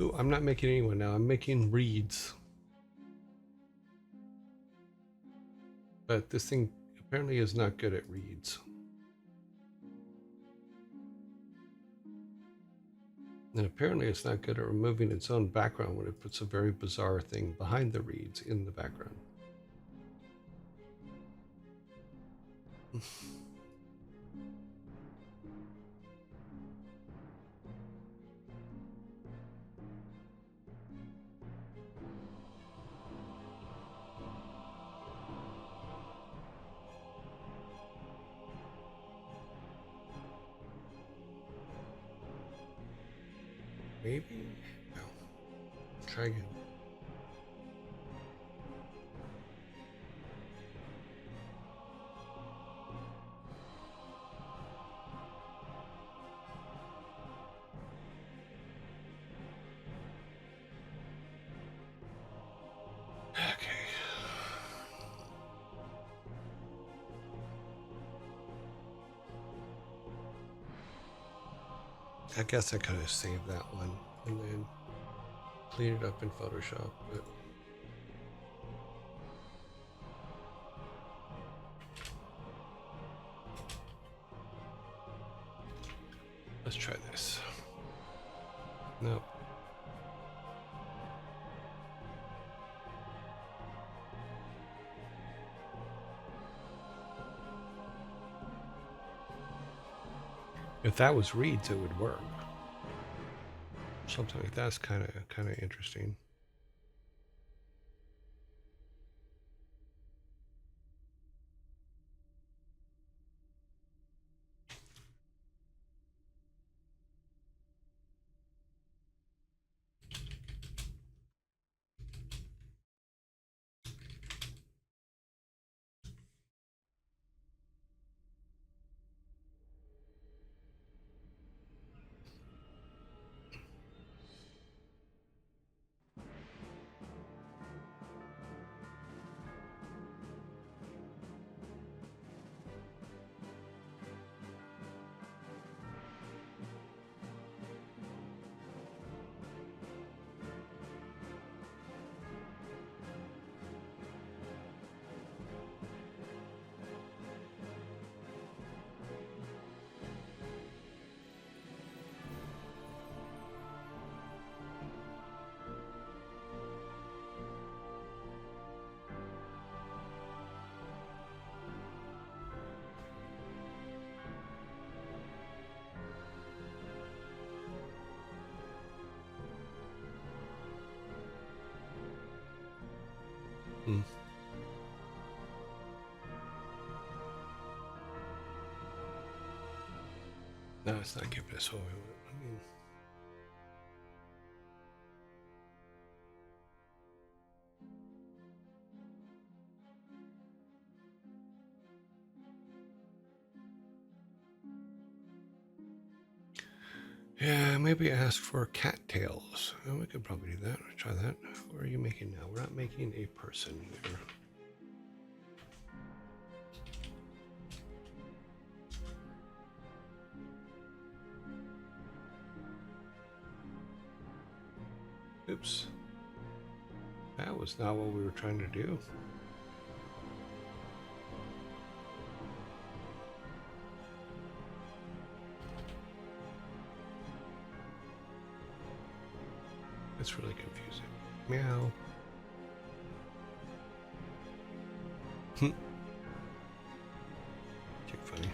Ooh, I'm not making anyone now. I'm making reeds. But this thing apparently is not good at reeds. And apparently it's not good at removing its own background when it puts a very bizarre thing behind the reeds in the background. Maybe? No. Try again. Okay. I guess I could have saved that one and then cleaned it up in Photoshop, but let's try this. Nope. If that was reeds, it would work. Something like that's kind of interesting. Hmm. No, it's not giving us what we want. I mean, yeah, maybe ask for cattails. Oh, we could probably do that. Try that. What are you making now? We're not making a person here. Oops. That was not what we were trying to do. It's really confusing. Meow. Kick funny.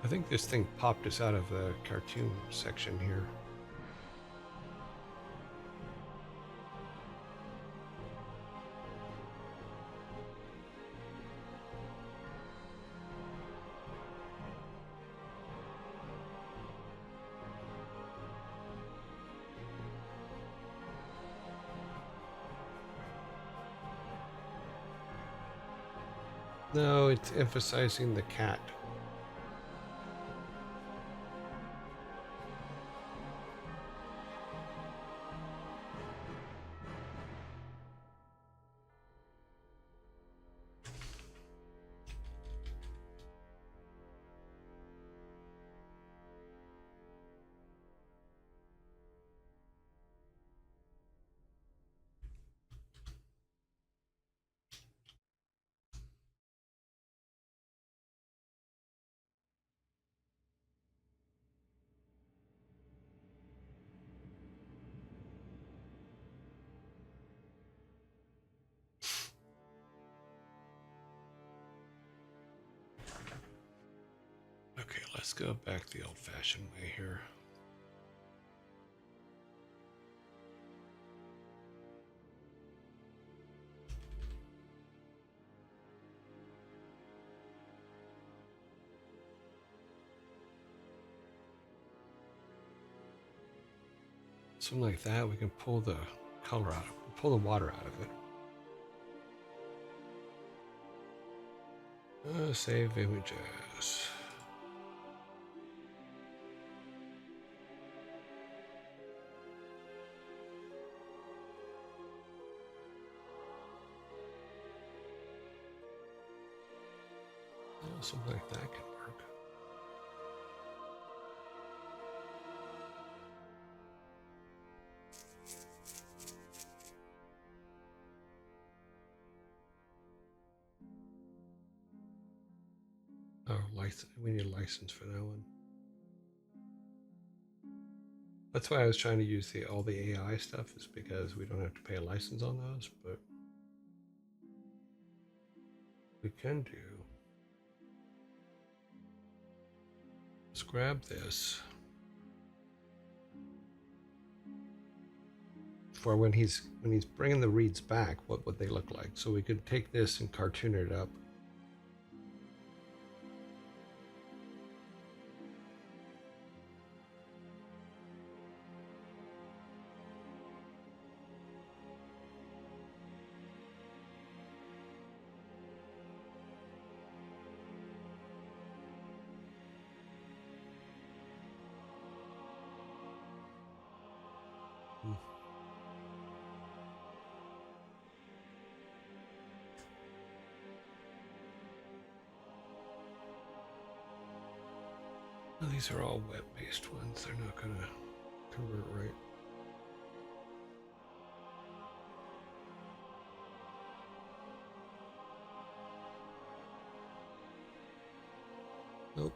I think this thing popped us out of the cartoon section here. No, it's emphasizing the cat. Okay, let's go back the old-fashioned way here. Something like that, we can pull the color out of, pull the water out of it. Save images. Something like that can work. Oh, license. We need a license for that one. That's why I was trying to use all the AI stuff, is because we don't have to pay a license on those, but we can do. Let's grab this for when he's bringing the reeds back. What would they look like? So we could take this and cartoon it up. Well, these are all web-based ones. They're not going to convert right. Nope,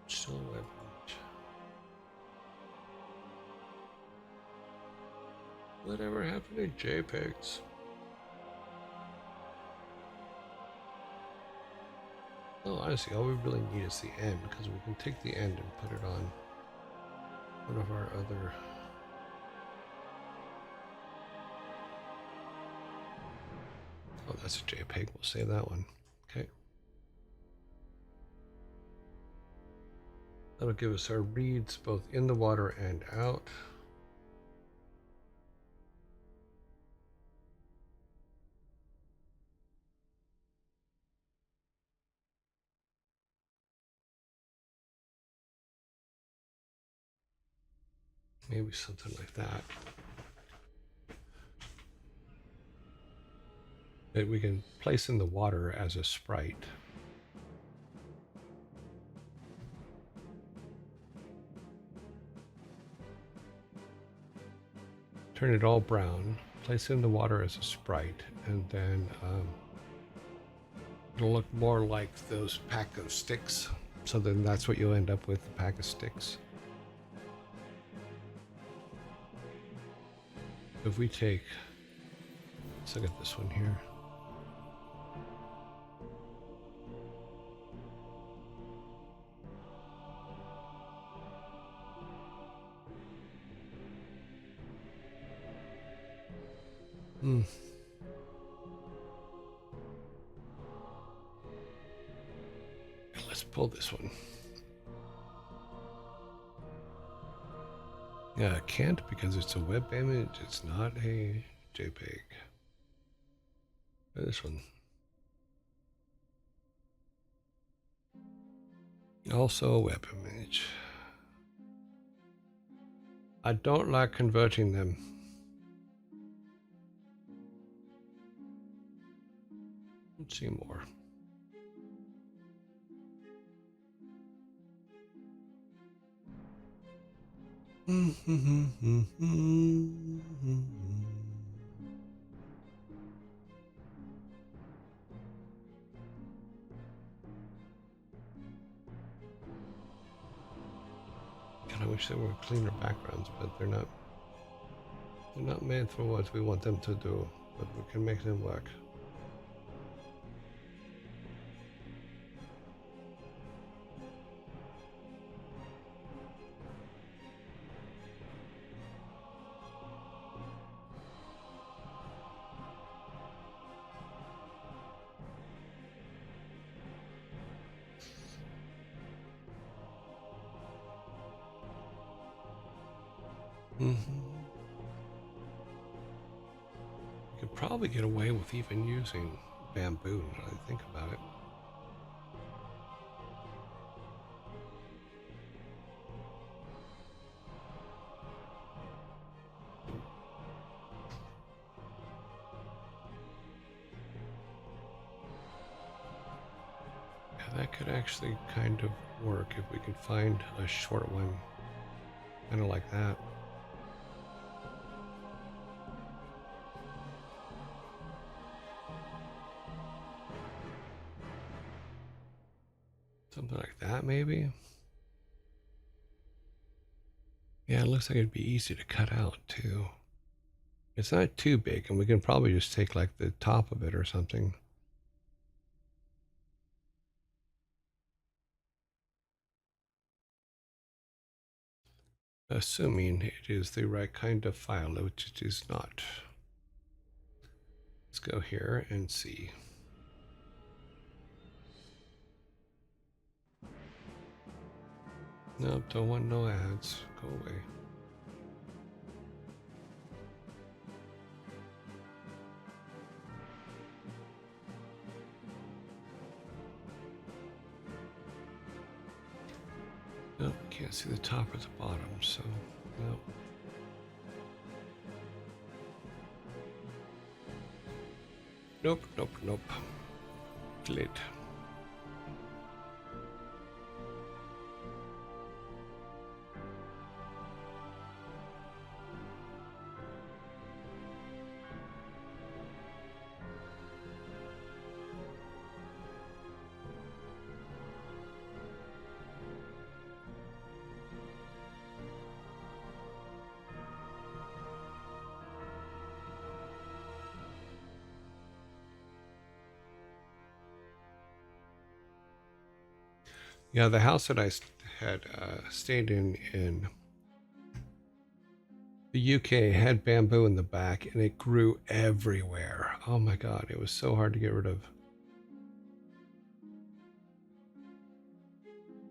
still web page. Whatever happened to JPEGs? Well, honestly, all we really need is the end, because we can take the end and put it on one of our other... Oh, that's a JPEG. We'll save that one. Okay. That'll give us our reads both in the water and out. Maybe something like that. That we can place in the water as a sprite. Turn it all brown, place it in the water as a sprite, and then it'll look more like those pack of sticks. So then that's what you'll end up with, the pack of sticks. If we take, let's look at this one here. Let's pull this one. Yeah, I can't because it's a web image. It's not a JPEG. This one. Also a web image. I don't like converting them. Let's see more. I wish there were cleaner backgrounds, but they're not. They're not made for what we want them to do, but we can make them work. You could probably get away with even using bamboo now that I think about it. Yeah, that could actually kind of work if we could find a short one, kind of like that. Something like that, maybe? Yeah, it looks like it'd be easy to cut out, too. It's not too big, and we can probably just take, like, the top of it or something. Assuming it is the right kind of file, which it is not. Let's go here and see. Nope, don't want no ads. Go away. Nope, can't see the top or the bottom, so nope. Nope, nope, nope. Delete. Yeah, the house that I had stayed in the UK had bamboo in the back, and it grew everywhere. Oh my God, it was so hard to get rid of.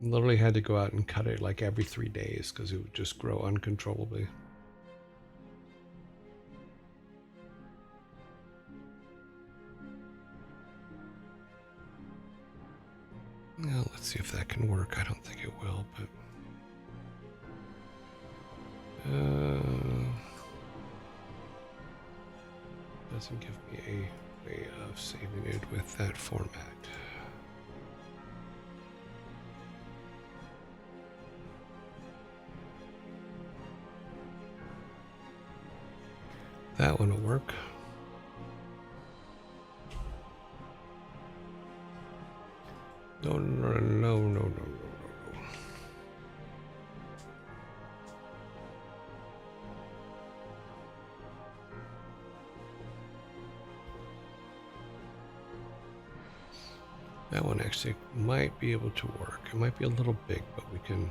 Literally had to go out and cut it like every 3 days because it would just grow uncontrollably. Well, let's see if that can work. I don't think it will, but doesn't give me a way of saving it with that format. That one will work. No, no, no, no, no, no, no. That one actually might be able to work. It might be a little big, but we can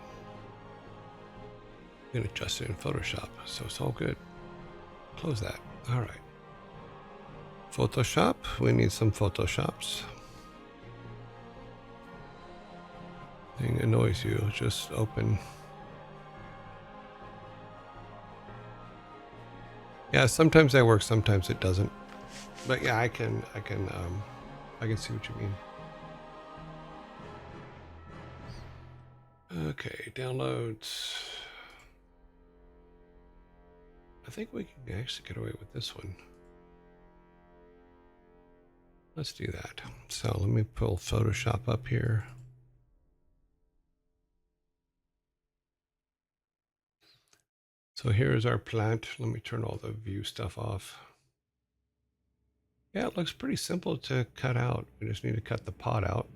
adjust it in Photoshop, so it's all good. Close that. All right. Photoshop. We need some Photoshops. Thing annoys you. Just open. Yeah, sometimes that works. Sometimes it doesn't. But yeah, I can see what you mean. Okay, downloads. I think we can actually get away with this one. Let's do that. So let me pull Photoshop up here. So here's our plant. Let me turn all the view stuff off. Yeah, it looks pretty simple to cut out. We just need to cut the pot out.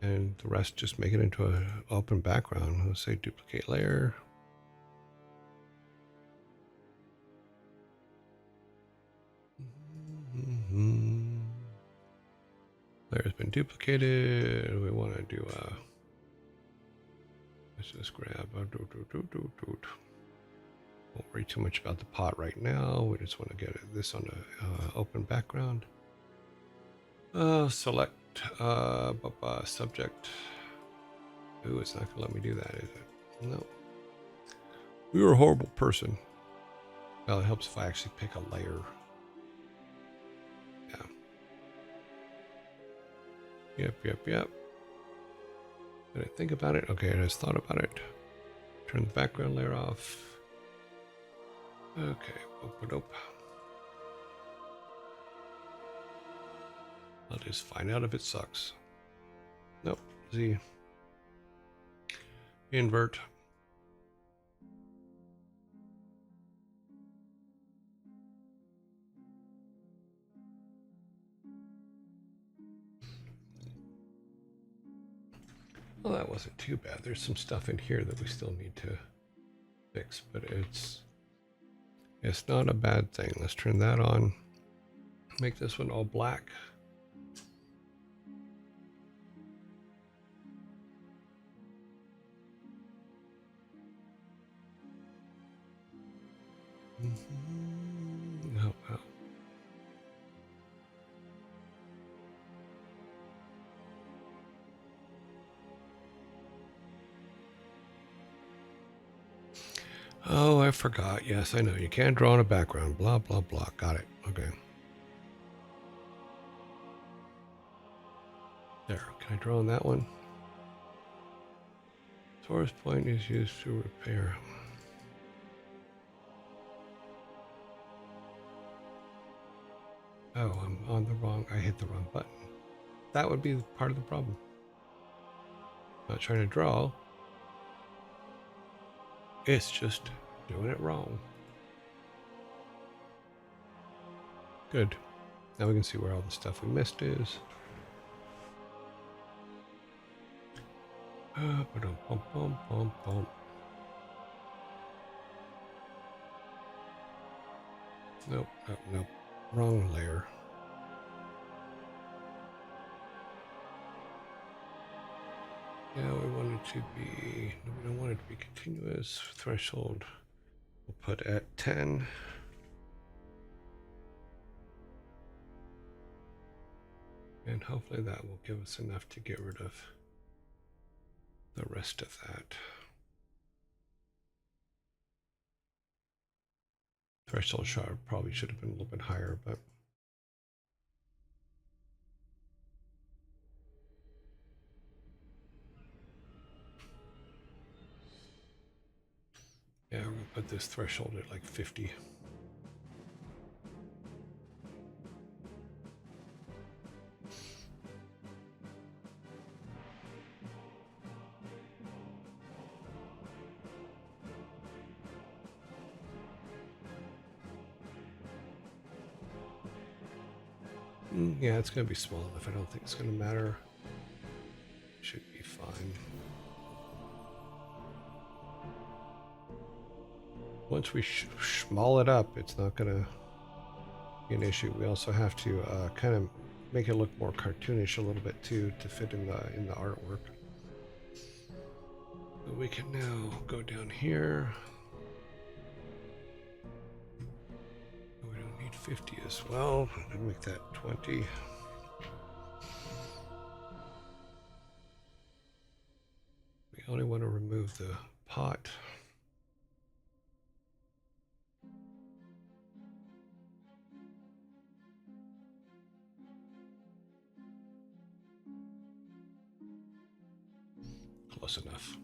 And the rest just make it into an open background. Let's say duplicate layer. Layer's been duplicated. We want to do let's just grab won't worry too much about the pot right now. We just want to get this on an open background. Select subject. Ooh, it's not gonna let me do that, is it? No. You're a horrible person. Well, it helps if I actually pick a layer. Yeah. Yep. Did I think about it? Okay, I just thought about it. Turn the background layer off. Okay, nope. I'll just find out if it sucks. Nope. Z. Invert. Well, that wasn't too bad. There's some stuff in here that we still need to fix, but it's not a bad thing. Let's turn that on. Make this one all black. No. Oh, I forgot. Yes, I know. You can't draw on a background. Blah, blah, blah. Got it. Okay. There. Can I draw on that one? Source point is used to repair. Oh, I'm on the wrong. I hit the wrong button. That would be part of the problem. Not trying to draw. It's just doing it wrong. Good. Now we can see where all the stuff we missed is. Nope. Wrong layer. Yeah, we want it to be, no, we don't want it to be continuous. Threshold, we'll put at 10. And hopefully that will give us enough to get rid of the rest of that. Threshold shard probably should have been a little bit higher, but yeah, we're gonna put this threshold at like 50. Yeah, it's gonna be small enough. I don't think it's gonna matter. Should be fine. Once we small it up, it's not gonna be an issue. We also have to kind of make it look more cartoonish a little bit too to fit in the artwork. So we can now go down here. We don't need 50 as well. I'm gonna make that 20. We only want to remove the pot. Close enough.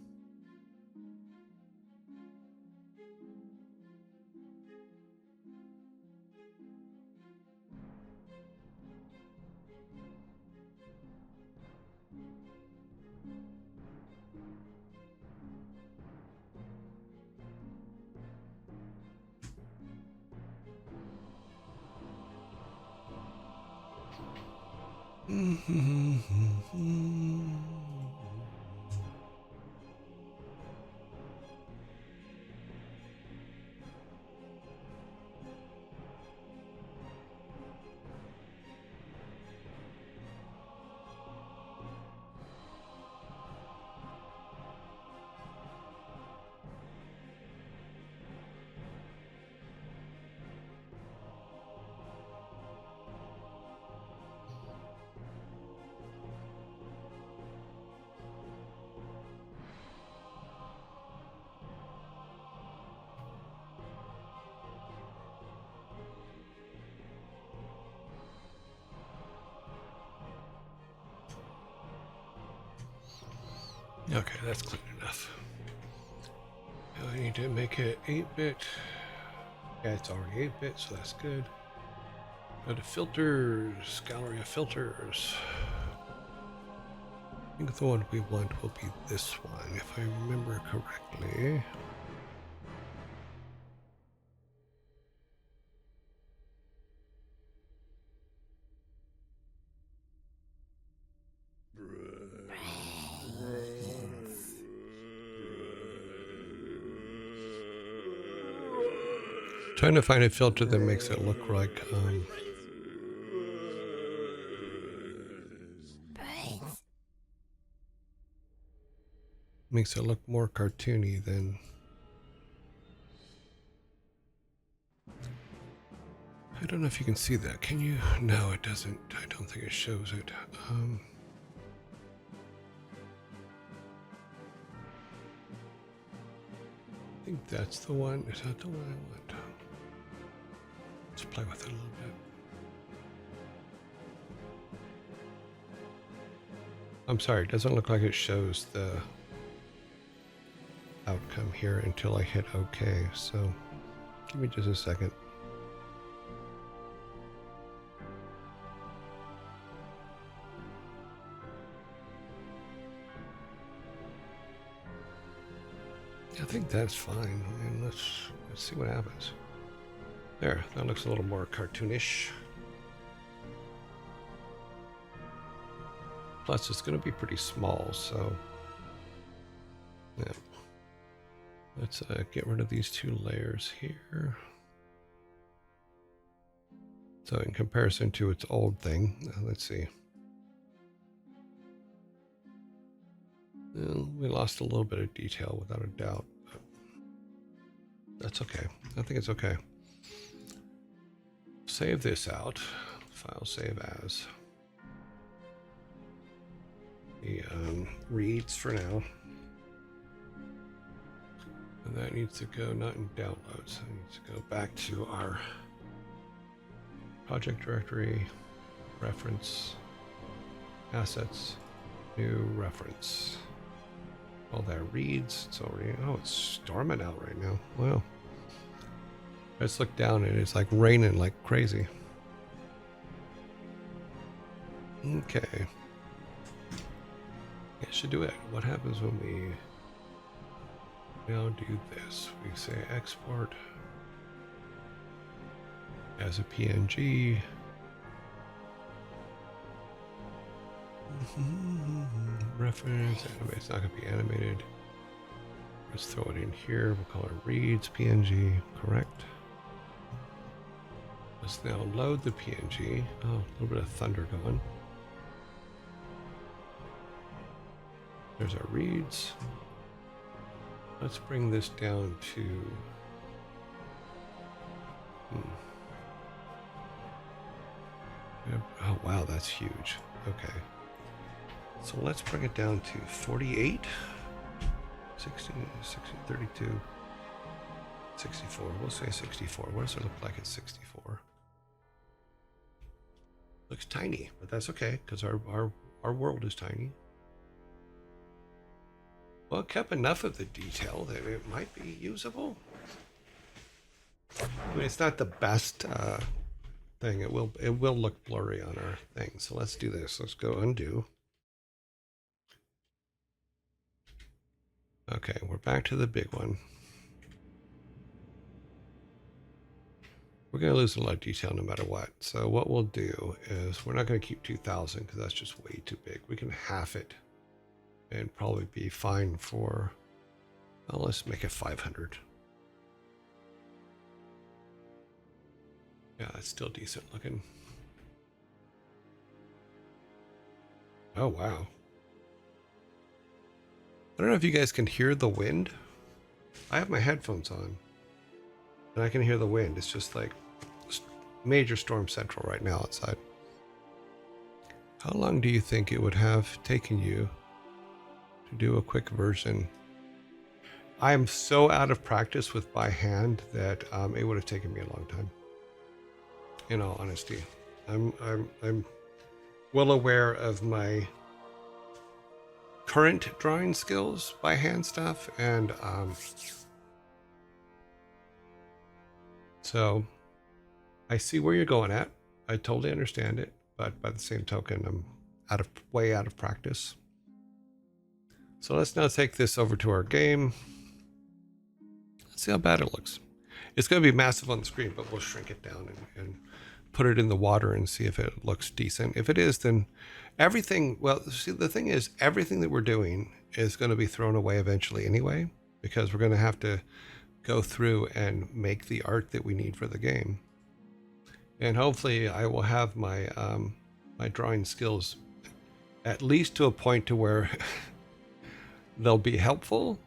Okay, that's clean enough. Now I need to make it 8-bit. Yeah, it's already 8-bit, so that's good. Go to filters, gallery of filters. I think the one we want will be this one, if I remember correctly. Trying to find a filter that makes it look like makes it look more cartoony than. I don't know if you can see that. Can you? No, it doesn't. I don't think it shows it. I think that's the one. Is that the one I want? Let's play with it a little bit. I'm sorry, it doesn't look like it shows the outcome here until I hit OK. So give me just a second. I think that's fine. I mean, let's see what happens. There, that looks a little more cartoonish. Plus, it's going to be pretty small, so yeah. Let's get rid of these 2 layers here. So in comparison to its old thing, let's see. Well, we lost a little bit of detail without a doubt, but that's okay. I think it's okay. Save this out. File save as. The reads for now. And that needs to go not in downloads. It needs to go back to our project directory, reference, assets, new reference. All that reads. It's already, oh, it's storming out right now. Wow. Let's look down and it's like raining like crazy. Okay. It should do it. What happens when we now do this? We say export as a PNG. Reference, animate, it's not going to be animated. Let's throw it in here. We'll call it reads PNG, correct. Let's now load the PNG. Oh, a little bit of thunder going. There's our reads. Let's bring this down to oh wow, that's huge. Okay. So let's bring it down to 48, 60, 32, 64. We'll say 64. What does it look like at 64? Looks tiny, but that's okay because our world is tiny. Well, it kept enough of the detail that it might be usable. I mean, it's not the best thing. It will look blurry on our thing. So let's do this. Let's go undo. Okay, we're back to the big one. We're going to lose a lot of detail no matter what. So what we'll do is we're not going to keep 2000 because that's just way too big. We can half it and probably be fine for, well, let's make it 500. Yeah, it's still decent looking. Oh, wow. I don't know if you guys can hear the wind. I have my headphones on and I can hear the wind. It's just like major storm central right now outside. How long do you think it would have taken you to do a quick version? I am so out of practice with by hand that it would have taken me a long time. In all honesty, I'm well aware of my current drawing skills by hand stuff, and so I see where you're going at. I totally understand it, but by the same token, I'm way out of practice. So let's now take this over to our game. Let's see how bad it looks. It's going to be massive on the screen, but we'll shrink it down and put it in the water and see if it looks decent. If it is, then everything, well, see, the thing is, everything that we're doing is going to be thrown away eventually anyway, because we're going to have to go through and make the art that we need for the game. And hopefully I will have my my drawing skills at least to a point to where they'll be helpful,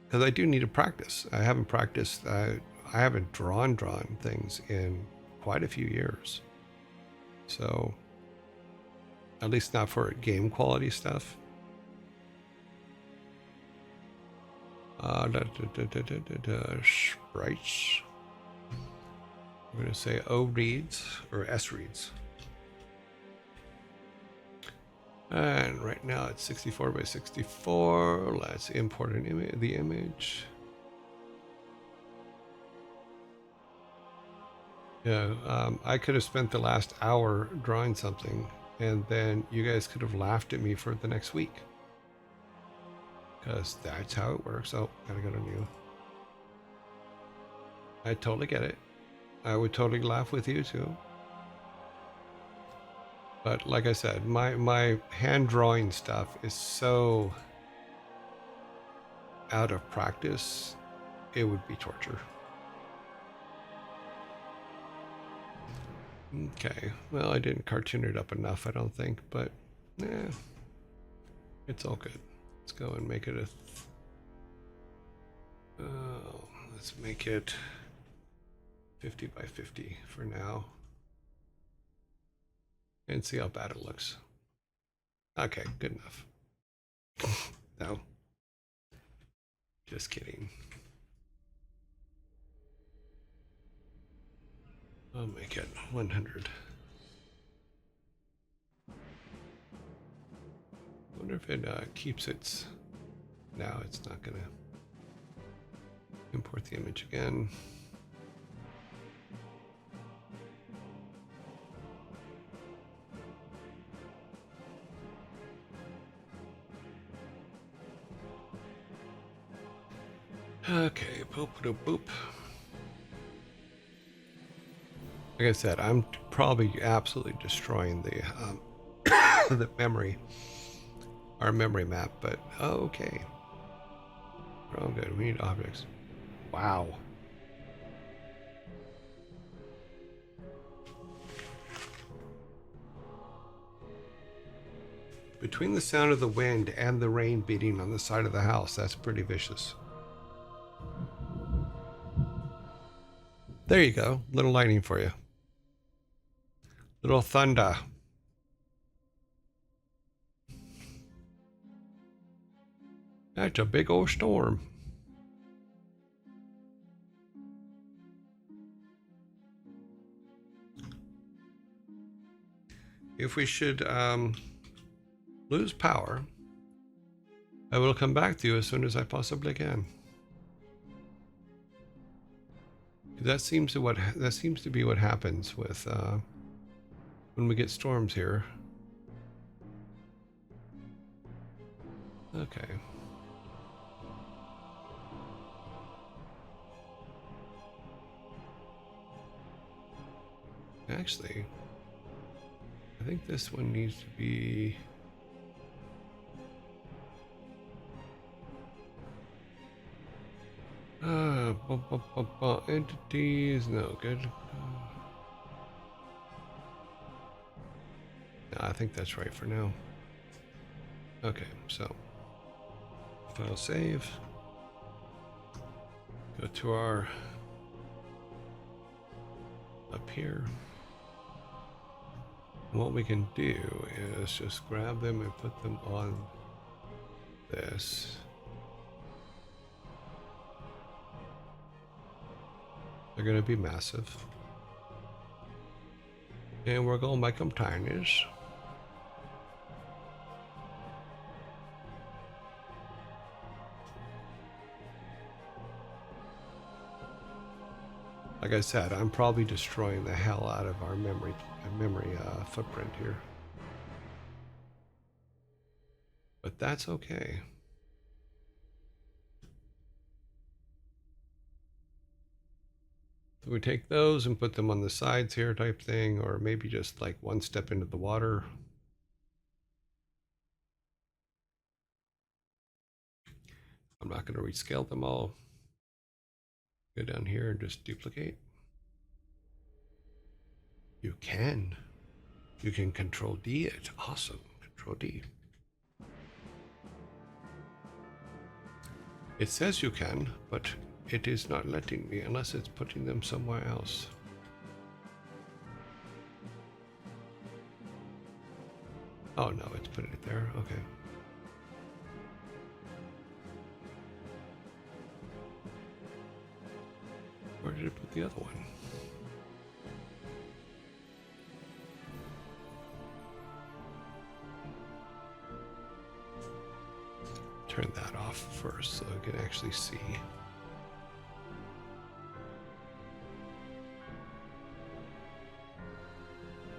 because I do need to practice. I haven't practiced, I haven't drawn things in quite a few years. So at least not for game quality stuff. Sprites. I'm going to say O reads or S reads. And right now it's 64 by 64. Let's import the image. Yeah, I could have spent the last hour drawing something, and then you guys could have laughed at me for the next week. Because that's how it works. Oh, gotta go to new. I totally get it. I would totally laugh with you too. But like I said, my hand drawing stuff is so out of practice, it would be torture. Okay, well, I didn't cartoon it up enough, I don't think, but it's all good. Let's go and make it a... let's make it 50 by 50 for now. And see how bad it looks. Okay, good enough. No. Just kidding. I'll make it 100. Wonder if it keeps its... No, it's not gonna import the image again. Okay, boop, boop, boop. Like I said, I'm probably absolutely destroying the the memory, our memory map, but okay. We're all good. We need objects. Wow. Between the sound of the wind and the rain beating on the side of the house, that's pretty vicious. There you go. Little lightning for you. Little thunder. That's a big old storm. If we should lose power, I will come back to you as soon as I possibly can. That seems to be what happens with when we get storms here. Okay. Actually, I think this one needs to be... entities, no good. No, I think that's right for now. Okay, so file save. Go to our up here. What we can do is just grab them and put them on this. They're going to be massive. And we're going to make them tinies. Like I said, I'm probably destroying the hell out of our memory footprint here. But that's okay. So we take those and put them on the sides here type thing, or maybe just like one step into the water. I'm not going to rescale them all. Go down here and just duplicate. You can. You can Control D it. Awesome. Control D. It says you can, but it is not letting me unless it's putting them somewhere else. Oh no, it's putting it there. Okay. Where did it put the other one? Turn that off first so I can actually see.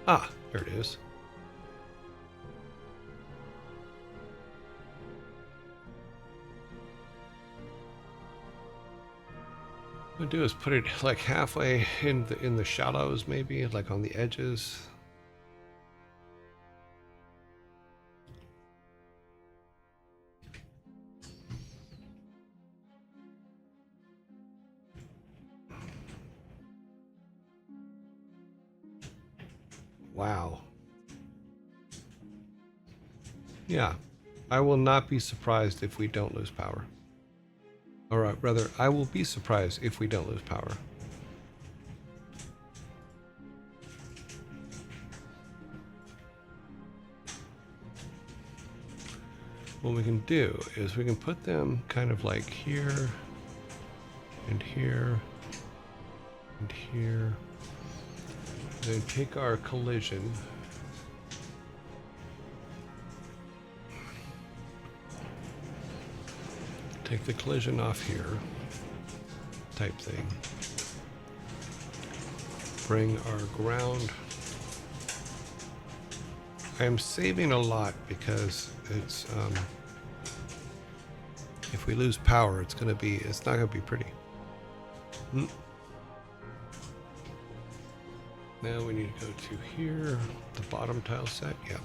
Ah, there it is. What I'll do is put it like halfway in the shallows, maybe like on the edges. Wow. Yeah, I will not be surprised if we don't lose power. Or rather, I will be surprised if we don't lose power. What we can do is we can put them kind of like here and here and here. Then take our collision. Take the collision off here, type thing. Bring our ground. I am saving a lot because it's if we lose power, it's not gonna be pretty. Now we need to go to here, the bottom tile set. Yep.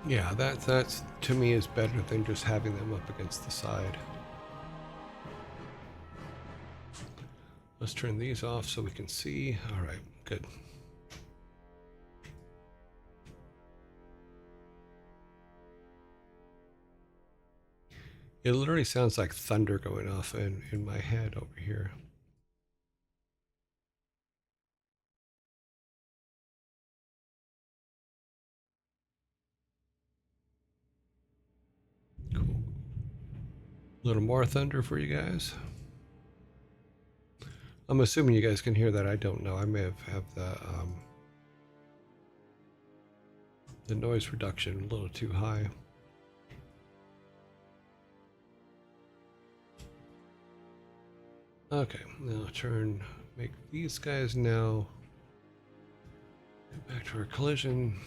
Yeah, that's to me is better than just having them up against the side. Let's turn these off so we can see. All right, good. It literally sounds like thunder going off in my head over here. Cool. A little more thunder for you guys. I'm assuming you guys can hear that. I don't know. I may have the noise reduction a little too high. Okay, now make these guys now. Go back to our collision.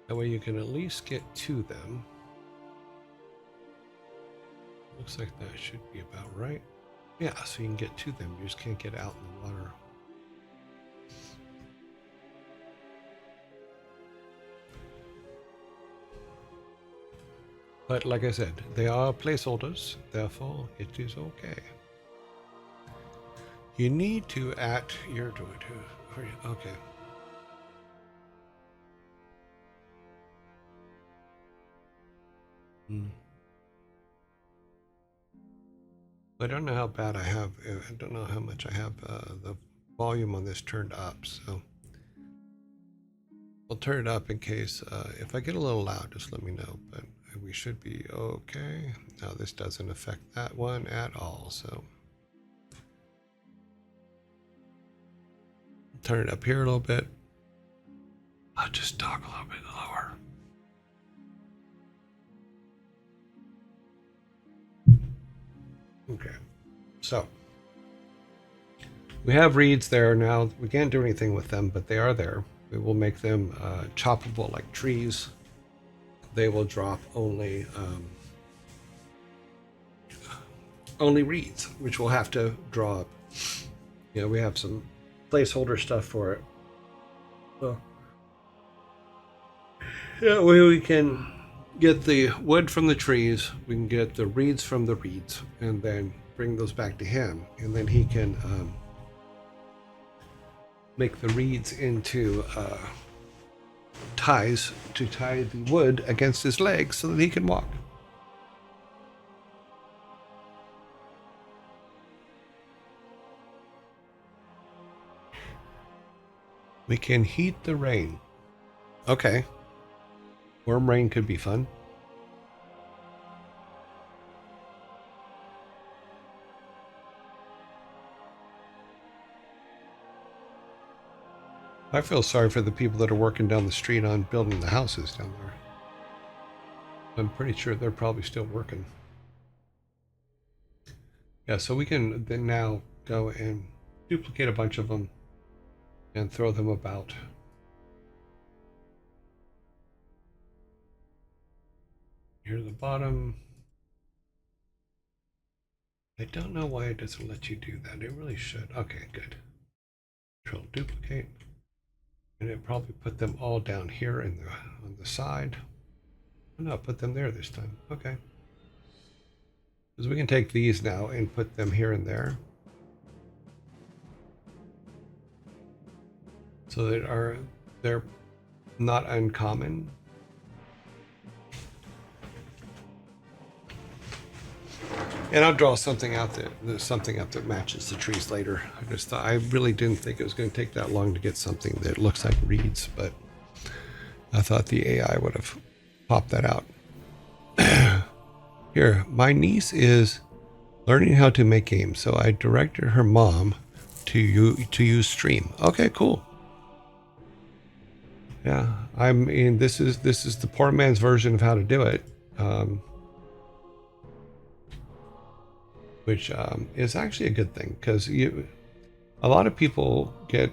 That way you can at least get to them. Looks like that should be about right. Yeah, so you can get to them. You just can't get out in the water. But like I said, they are placeholders, therefore it is okay. You need to at your okay. I don't know how bad I have. I don't know how much I have the volume on this turned up, so I'll turn it up in case if I get a little loud, just let me know. But we should be okay. Now this doesn't affect that one at all, so turn it up here a little bit. I'll just talk a little bit lower. Okay, so we have reeds there now. We can't do anything with them, but they are there. We will make them choppable like trees. They will drop only reeds, which we'll have to draw up. You know, we have some placeholder stuff for it. So yeah, we can get the wood from the trees, we can get the reeds from the reeds, and then bring those back to him, and then he can make the reeds into ties to tie the wood against his legs so that he can walk. We can heat the rain. Okay. Worm rain could be fun. I feel sorry for the people that are working down the street on building the houses down there. I'm pretty sure they're probably still working. Yeah, so we can then now go and duplicate a bunch of them and throw them about. Here at the bottom. I don't know why it doesn't let you do that. It really should. Okay, good. Control duplicate. And it probably put them all down here in the on the side. Oh, no, put them there this time. Okay. Because we can take these now and put them here and there. So that they're not uncommon. And I'll draw something out that matches the trees later. I really didn't think it was going to take that long to get something that looks like reeds, but I thought the AI would have popped that out. Here, my niece is learning how to make games, so I directed her mom to use Stream. Okay, cool. Yeah, I mean this is the poor man's version of how to do it. Which is actually a good thing because a lot of people get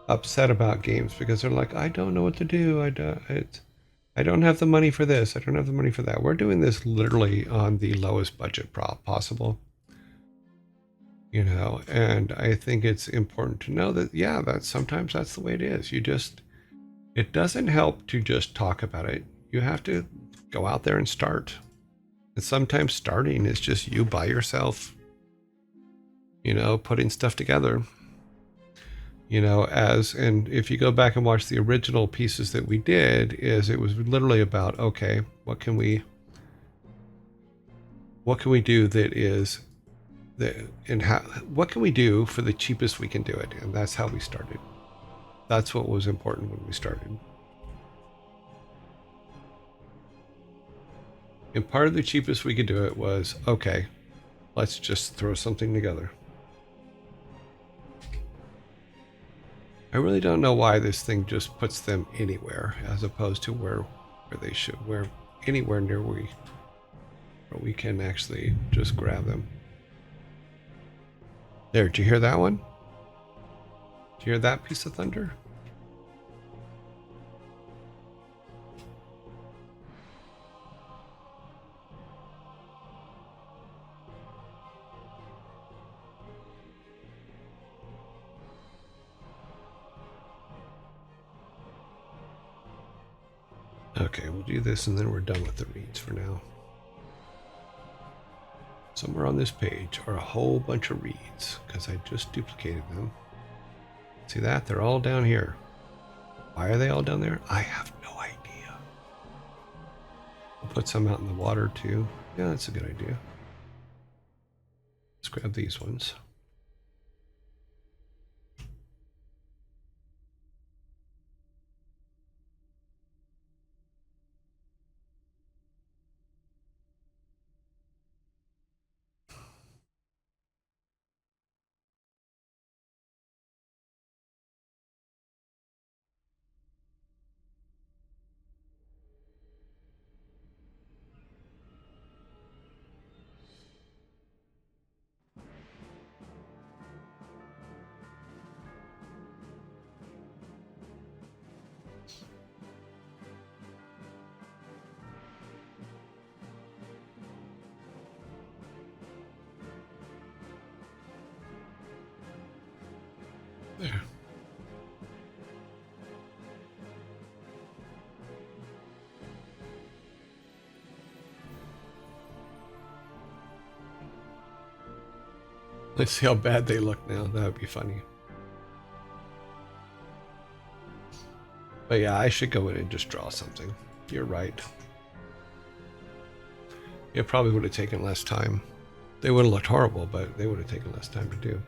upset about games because they're like, I don't know what to do. I don't have the money for this. I don't have the money for that. We're doing this literally on the lowest budget possible, you know. And I think it's important to know that that sometimes that's the way it is. It doesn't help to just talk about it. You have to go out there and start. And sometimes starting is just you by yourself, you know, putting stuff together, you know, and if you go back and watch the original pieces that we did, it was literally about, okay, what can we do what can we do for the cheapest we can do it? And that's how we started. That's what was important when we started. And part of the cheapest we could do it was, okay, let's just throw something together. I really don't know why this thing just puts them anywhere as opposed to where anywhere near where we can actually just grab them. There, did you hear that one? Did you hear that piece of thunder? Okay, we'll do this and then we're done with the reads for now. Somewhere on this page are a whole bunch of reads because I just duplicated them. See that? They're all down here. Why are they all down there? I have no idea. We'll put some out in the water too. Yeah, that's a good idea. Let's grab these ones. There. Let's see how bad they look now. That would be funny. But yeah, I should go in and just draw something. You're right. It probably would have taken less time. They would have looked horrible, but they would have taken less time to do.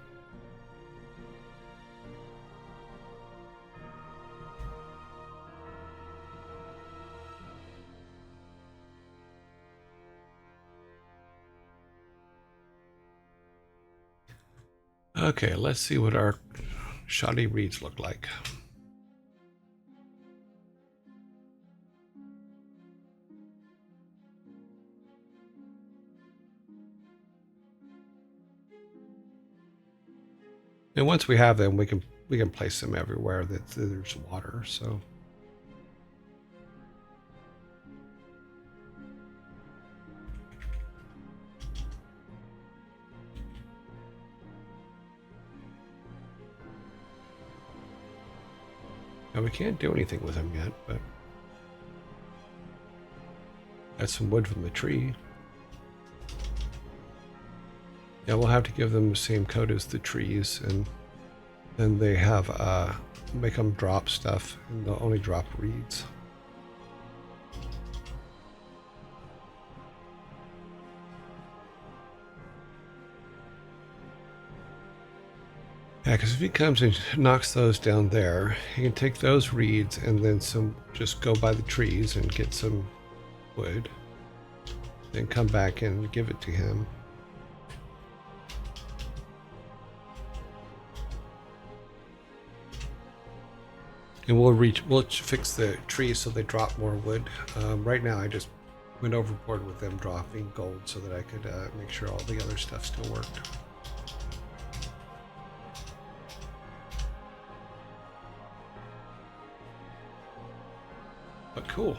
Okay, let's see what our shoddy reads look like. And once we have them, we can place them everywhere that there's water. So Now we can't do anything with them yet, but that's some wood from the tree. Yeah, we'll have to give them the same code as the trees, and then they have make them drop stuff, and they'll only drop reeds. Yeah, because if he comes and knocks those down there, he can take those reeds and then just go by the trees and get some wood. Then come back and give it to him. And we'll fix the trees so they drop more wood. Right now I just went overboard with them dropping gold so that I could make sure all the other stuff still worked. But cool.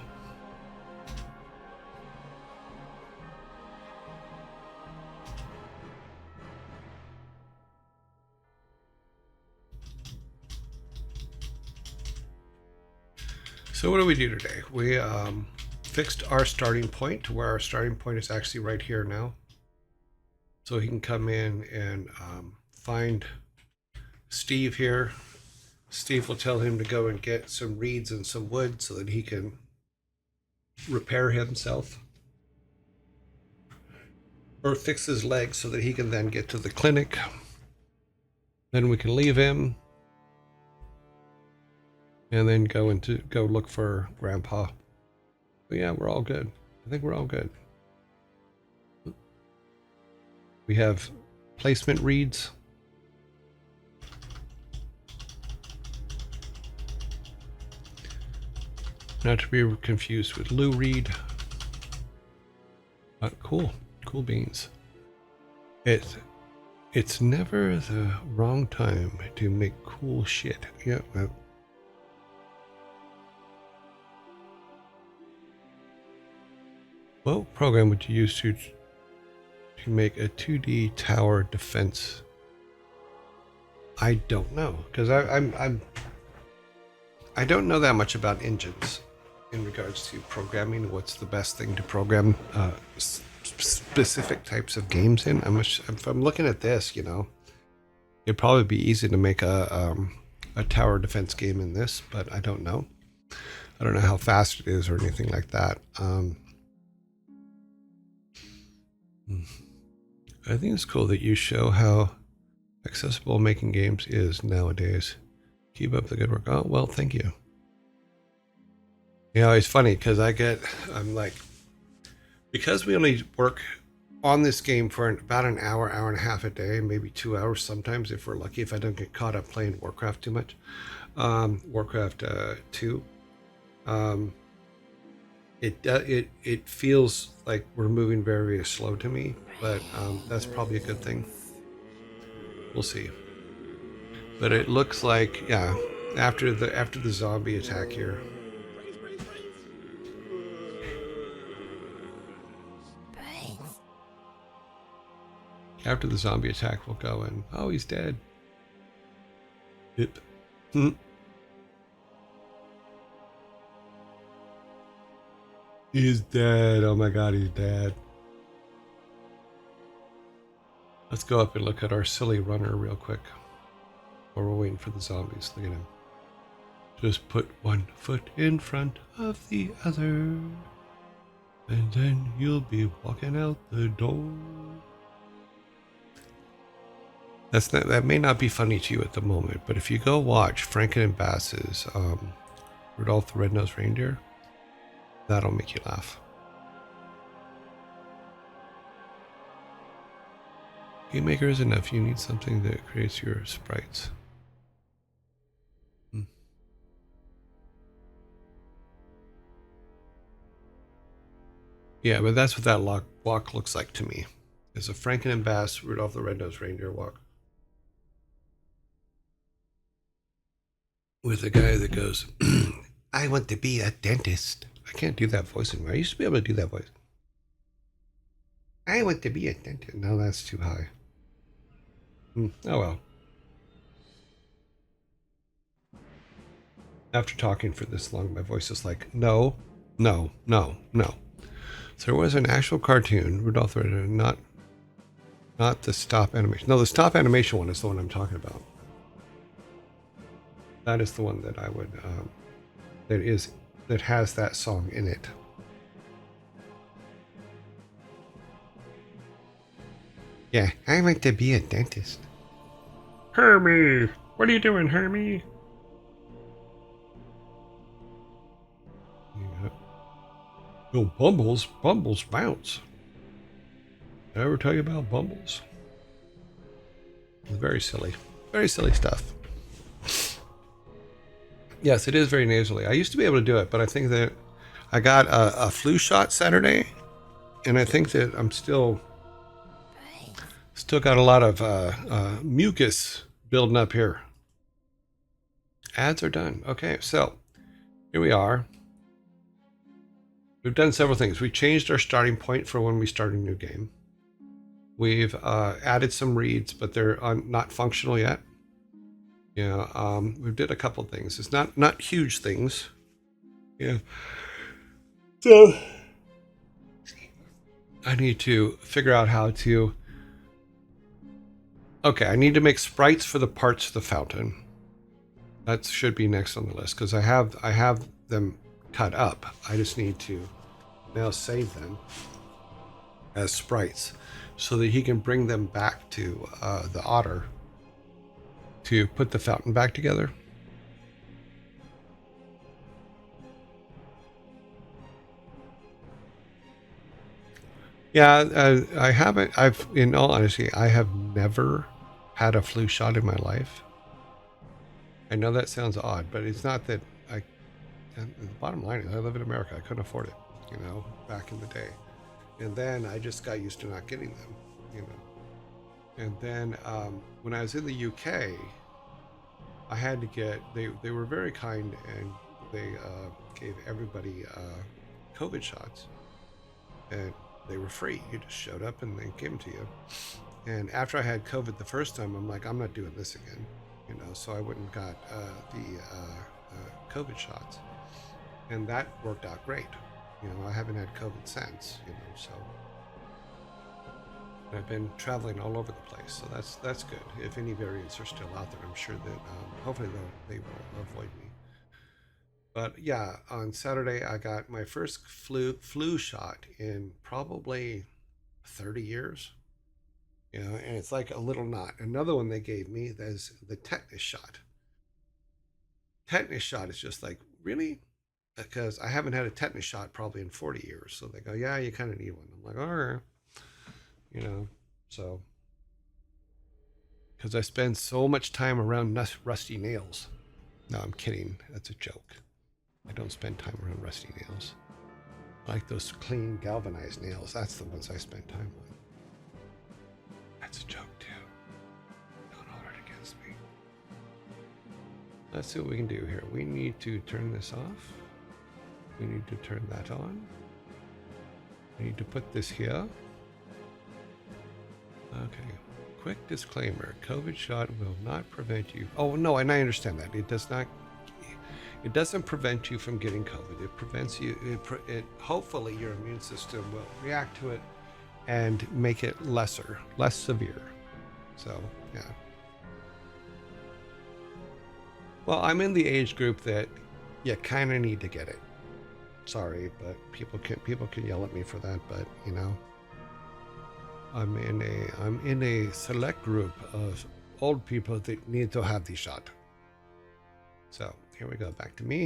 So what do we do today? We fixed our starting point to where our starting point is actually right here now. So he can come in and find Steve here. Steve will tell him to go and get some reeds and some wood so that he can repair himself. Or fix his leg so that he can then get to the clinic. Then we can leave him. And then go look for Grandpa. But yeah, we're all good. I think we're all good. We have placement reeds. Not to be confused with Lou Reed. Cool beans. It's never the wrong time to make cool shit. Yeah. What program would you use to make a 2D tower defense? I don't know, because I don't know that much about engines in regards to programming. What's the best thing to program specific types of games in? If I'm looking at this, it'd probably be easy to make a tower defense game in this, but I don't know. I don't know how fast it is or anything like that. I think it's cool that you show how accessible making games is nowadays. Keep up the good work. Oh, well, thank you. It's funny because I'm like, because we only work on this game for about an hour and a half a day, maybe 2 hours sometimes if we're lucky, if I don't get caught up playing Warcraft too much. Warcraft 2. It feels like we're moving very, very slow to me, but that's probably a good thing. We'll see. But it looks like, yeah, after the zombie attack here. After the zombie attack, we'll go and, oh, he's dead. Yep. He's dead. Oh my god, he's dead. Let's go up and look at our silly runner real quick. While we're waiting for the zombies. Look at him. Just put one foot in front of the other. And then you'll be walking out the door. That may not be funny to you at the moment, but if you go watch Franken and Bass's Rudolph the Red-Nosed Reindeer, that'll make you laugh. Game Maker is enough. You need something that creates your sprites. Yeah, but that's what that walk looks like to me. It's a Franken and Bass Rudolph the Red-Nosed Reindeer walk. With a guy that goes, I want to be a dentist. I can't do that voice anymore. I used to be able to do that voice. I want to be a dentist. No, that's too high. Oh well. After talking for this long, my voice is like, no, no, no, no. So there was an actual cartoon, Rudolph the Red, not the stop animation. No, the stop animation one is the one I'm talking about. That is the one that I would, that has that song in it. Yeah, I want to be a dentist. Hermie! What are you doing, Hermie? Yeah. Oh, Bumbles bounce. Did I ever tell you about Bumbles? It's very silly stuff. Yes, it is very nasally. I used to be able to do it, but I think that I got a flu shot Saturday, and I think that I'm still got a lot of mucus building up here. Ads are done. Okay, so here we are. We've done several things. We changed our starting point for when we start a new game. We've added some reads, but they're not functional yet. Yeah, we did a couple things. It's not huge things. Yeah. So I need to figure out how to. Okay, I need to make sprites for the parts of the fountain. That should be next on the list because I have them cut up. I just need to now save them as sprites so that he can bring them back to the otter to put the fountain back together. Yeah, I haven't. In all honesty, I have never had a flu shot in my life. I know that sounds odd, but it's not that I. And the bottom line is, I live in America. I couldn't afford it, back in the day. And then I just got used to not getting them, And then when I was in the UK, I had to get. They were very kind and they gave everybody COVID shots, and they were free. You just showed up and they gave them to you. And after I had COVID the first time, I'm like, I'm not doing this again, So I went and got the COVID shots, and that worked out great. I haven't had COVID since, so I've been traveling all over the place, so that's good. If any variants are still out there, I'm sure that hopefully they will avoid me. But yeah, on Saturday I got my first flu shot in probably 30 years. And it's like a little knot. Another one they gave me is the tetanus shot. Tetanus shot is just like, really? Because I haven't had a tetanus shot probably in 40 years. So they go, yeah, you kind of need one. I'm like, all right. So because I spend so much time around rusty nails. No, I'm kidding. That's a joke. I don't spend time around rusty nails. I like those clean galvanized nails. That's the ones I spend time on. That's a joke too. Don't hold it against me. Let's see what we can do here. We need to turn this off. We need to turn that on. We need to put this here. Okay. Quick disclaimer. COVID shot will not prevent you. Oh, no, and I understand that. It does not. It doesn't prevent you from getting COVID. It prevents you. It hopefully your immune system will react to it and make it less severe. So, yeah. Well, I'm in the age group that you kind of need to get it. Sorry, but people can yell at me for that, but I'm in a select group of old people that need to have the shot. So here we go, back to me.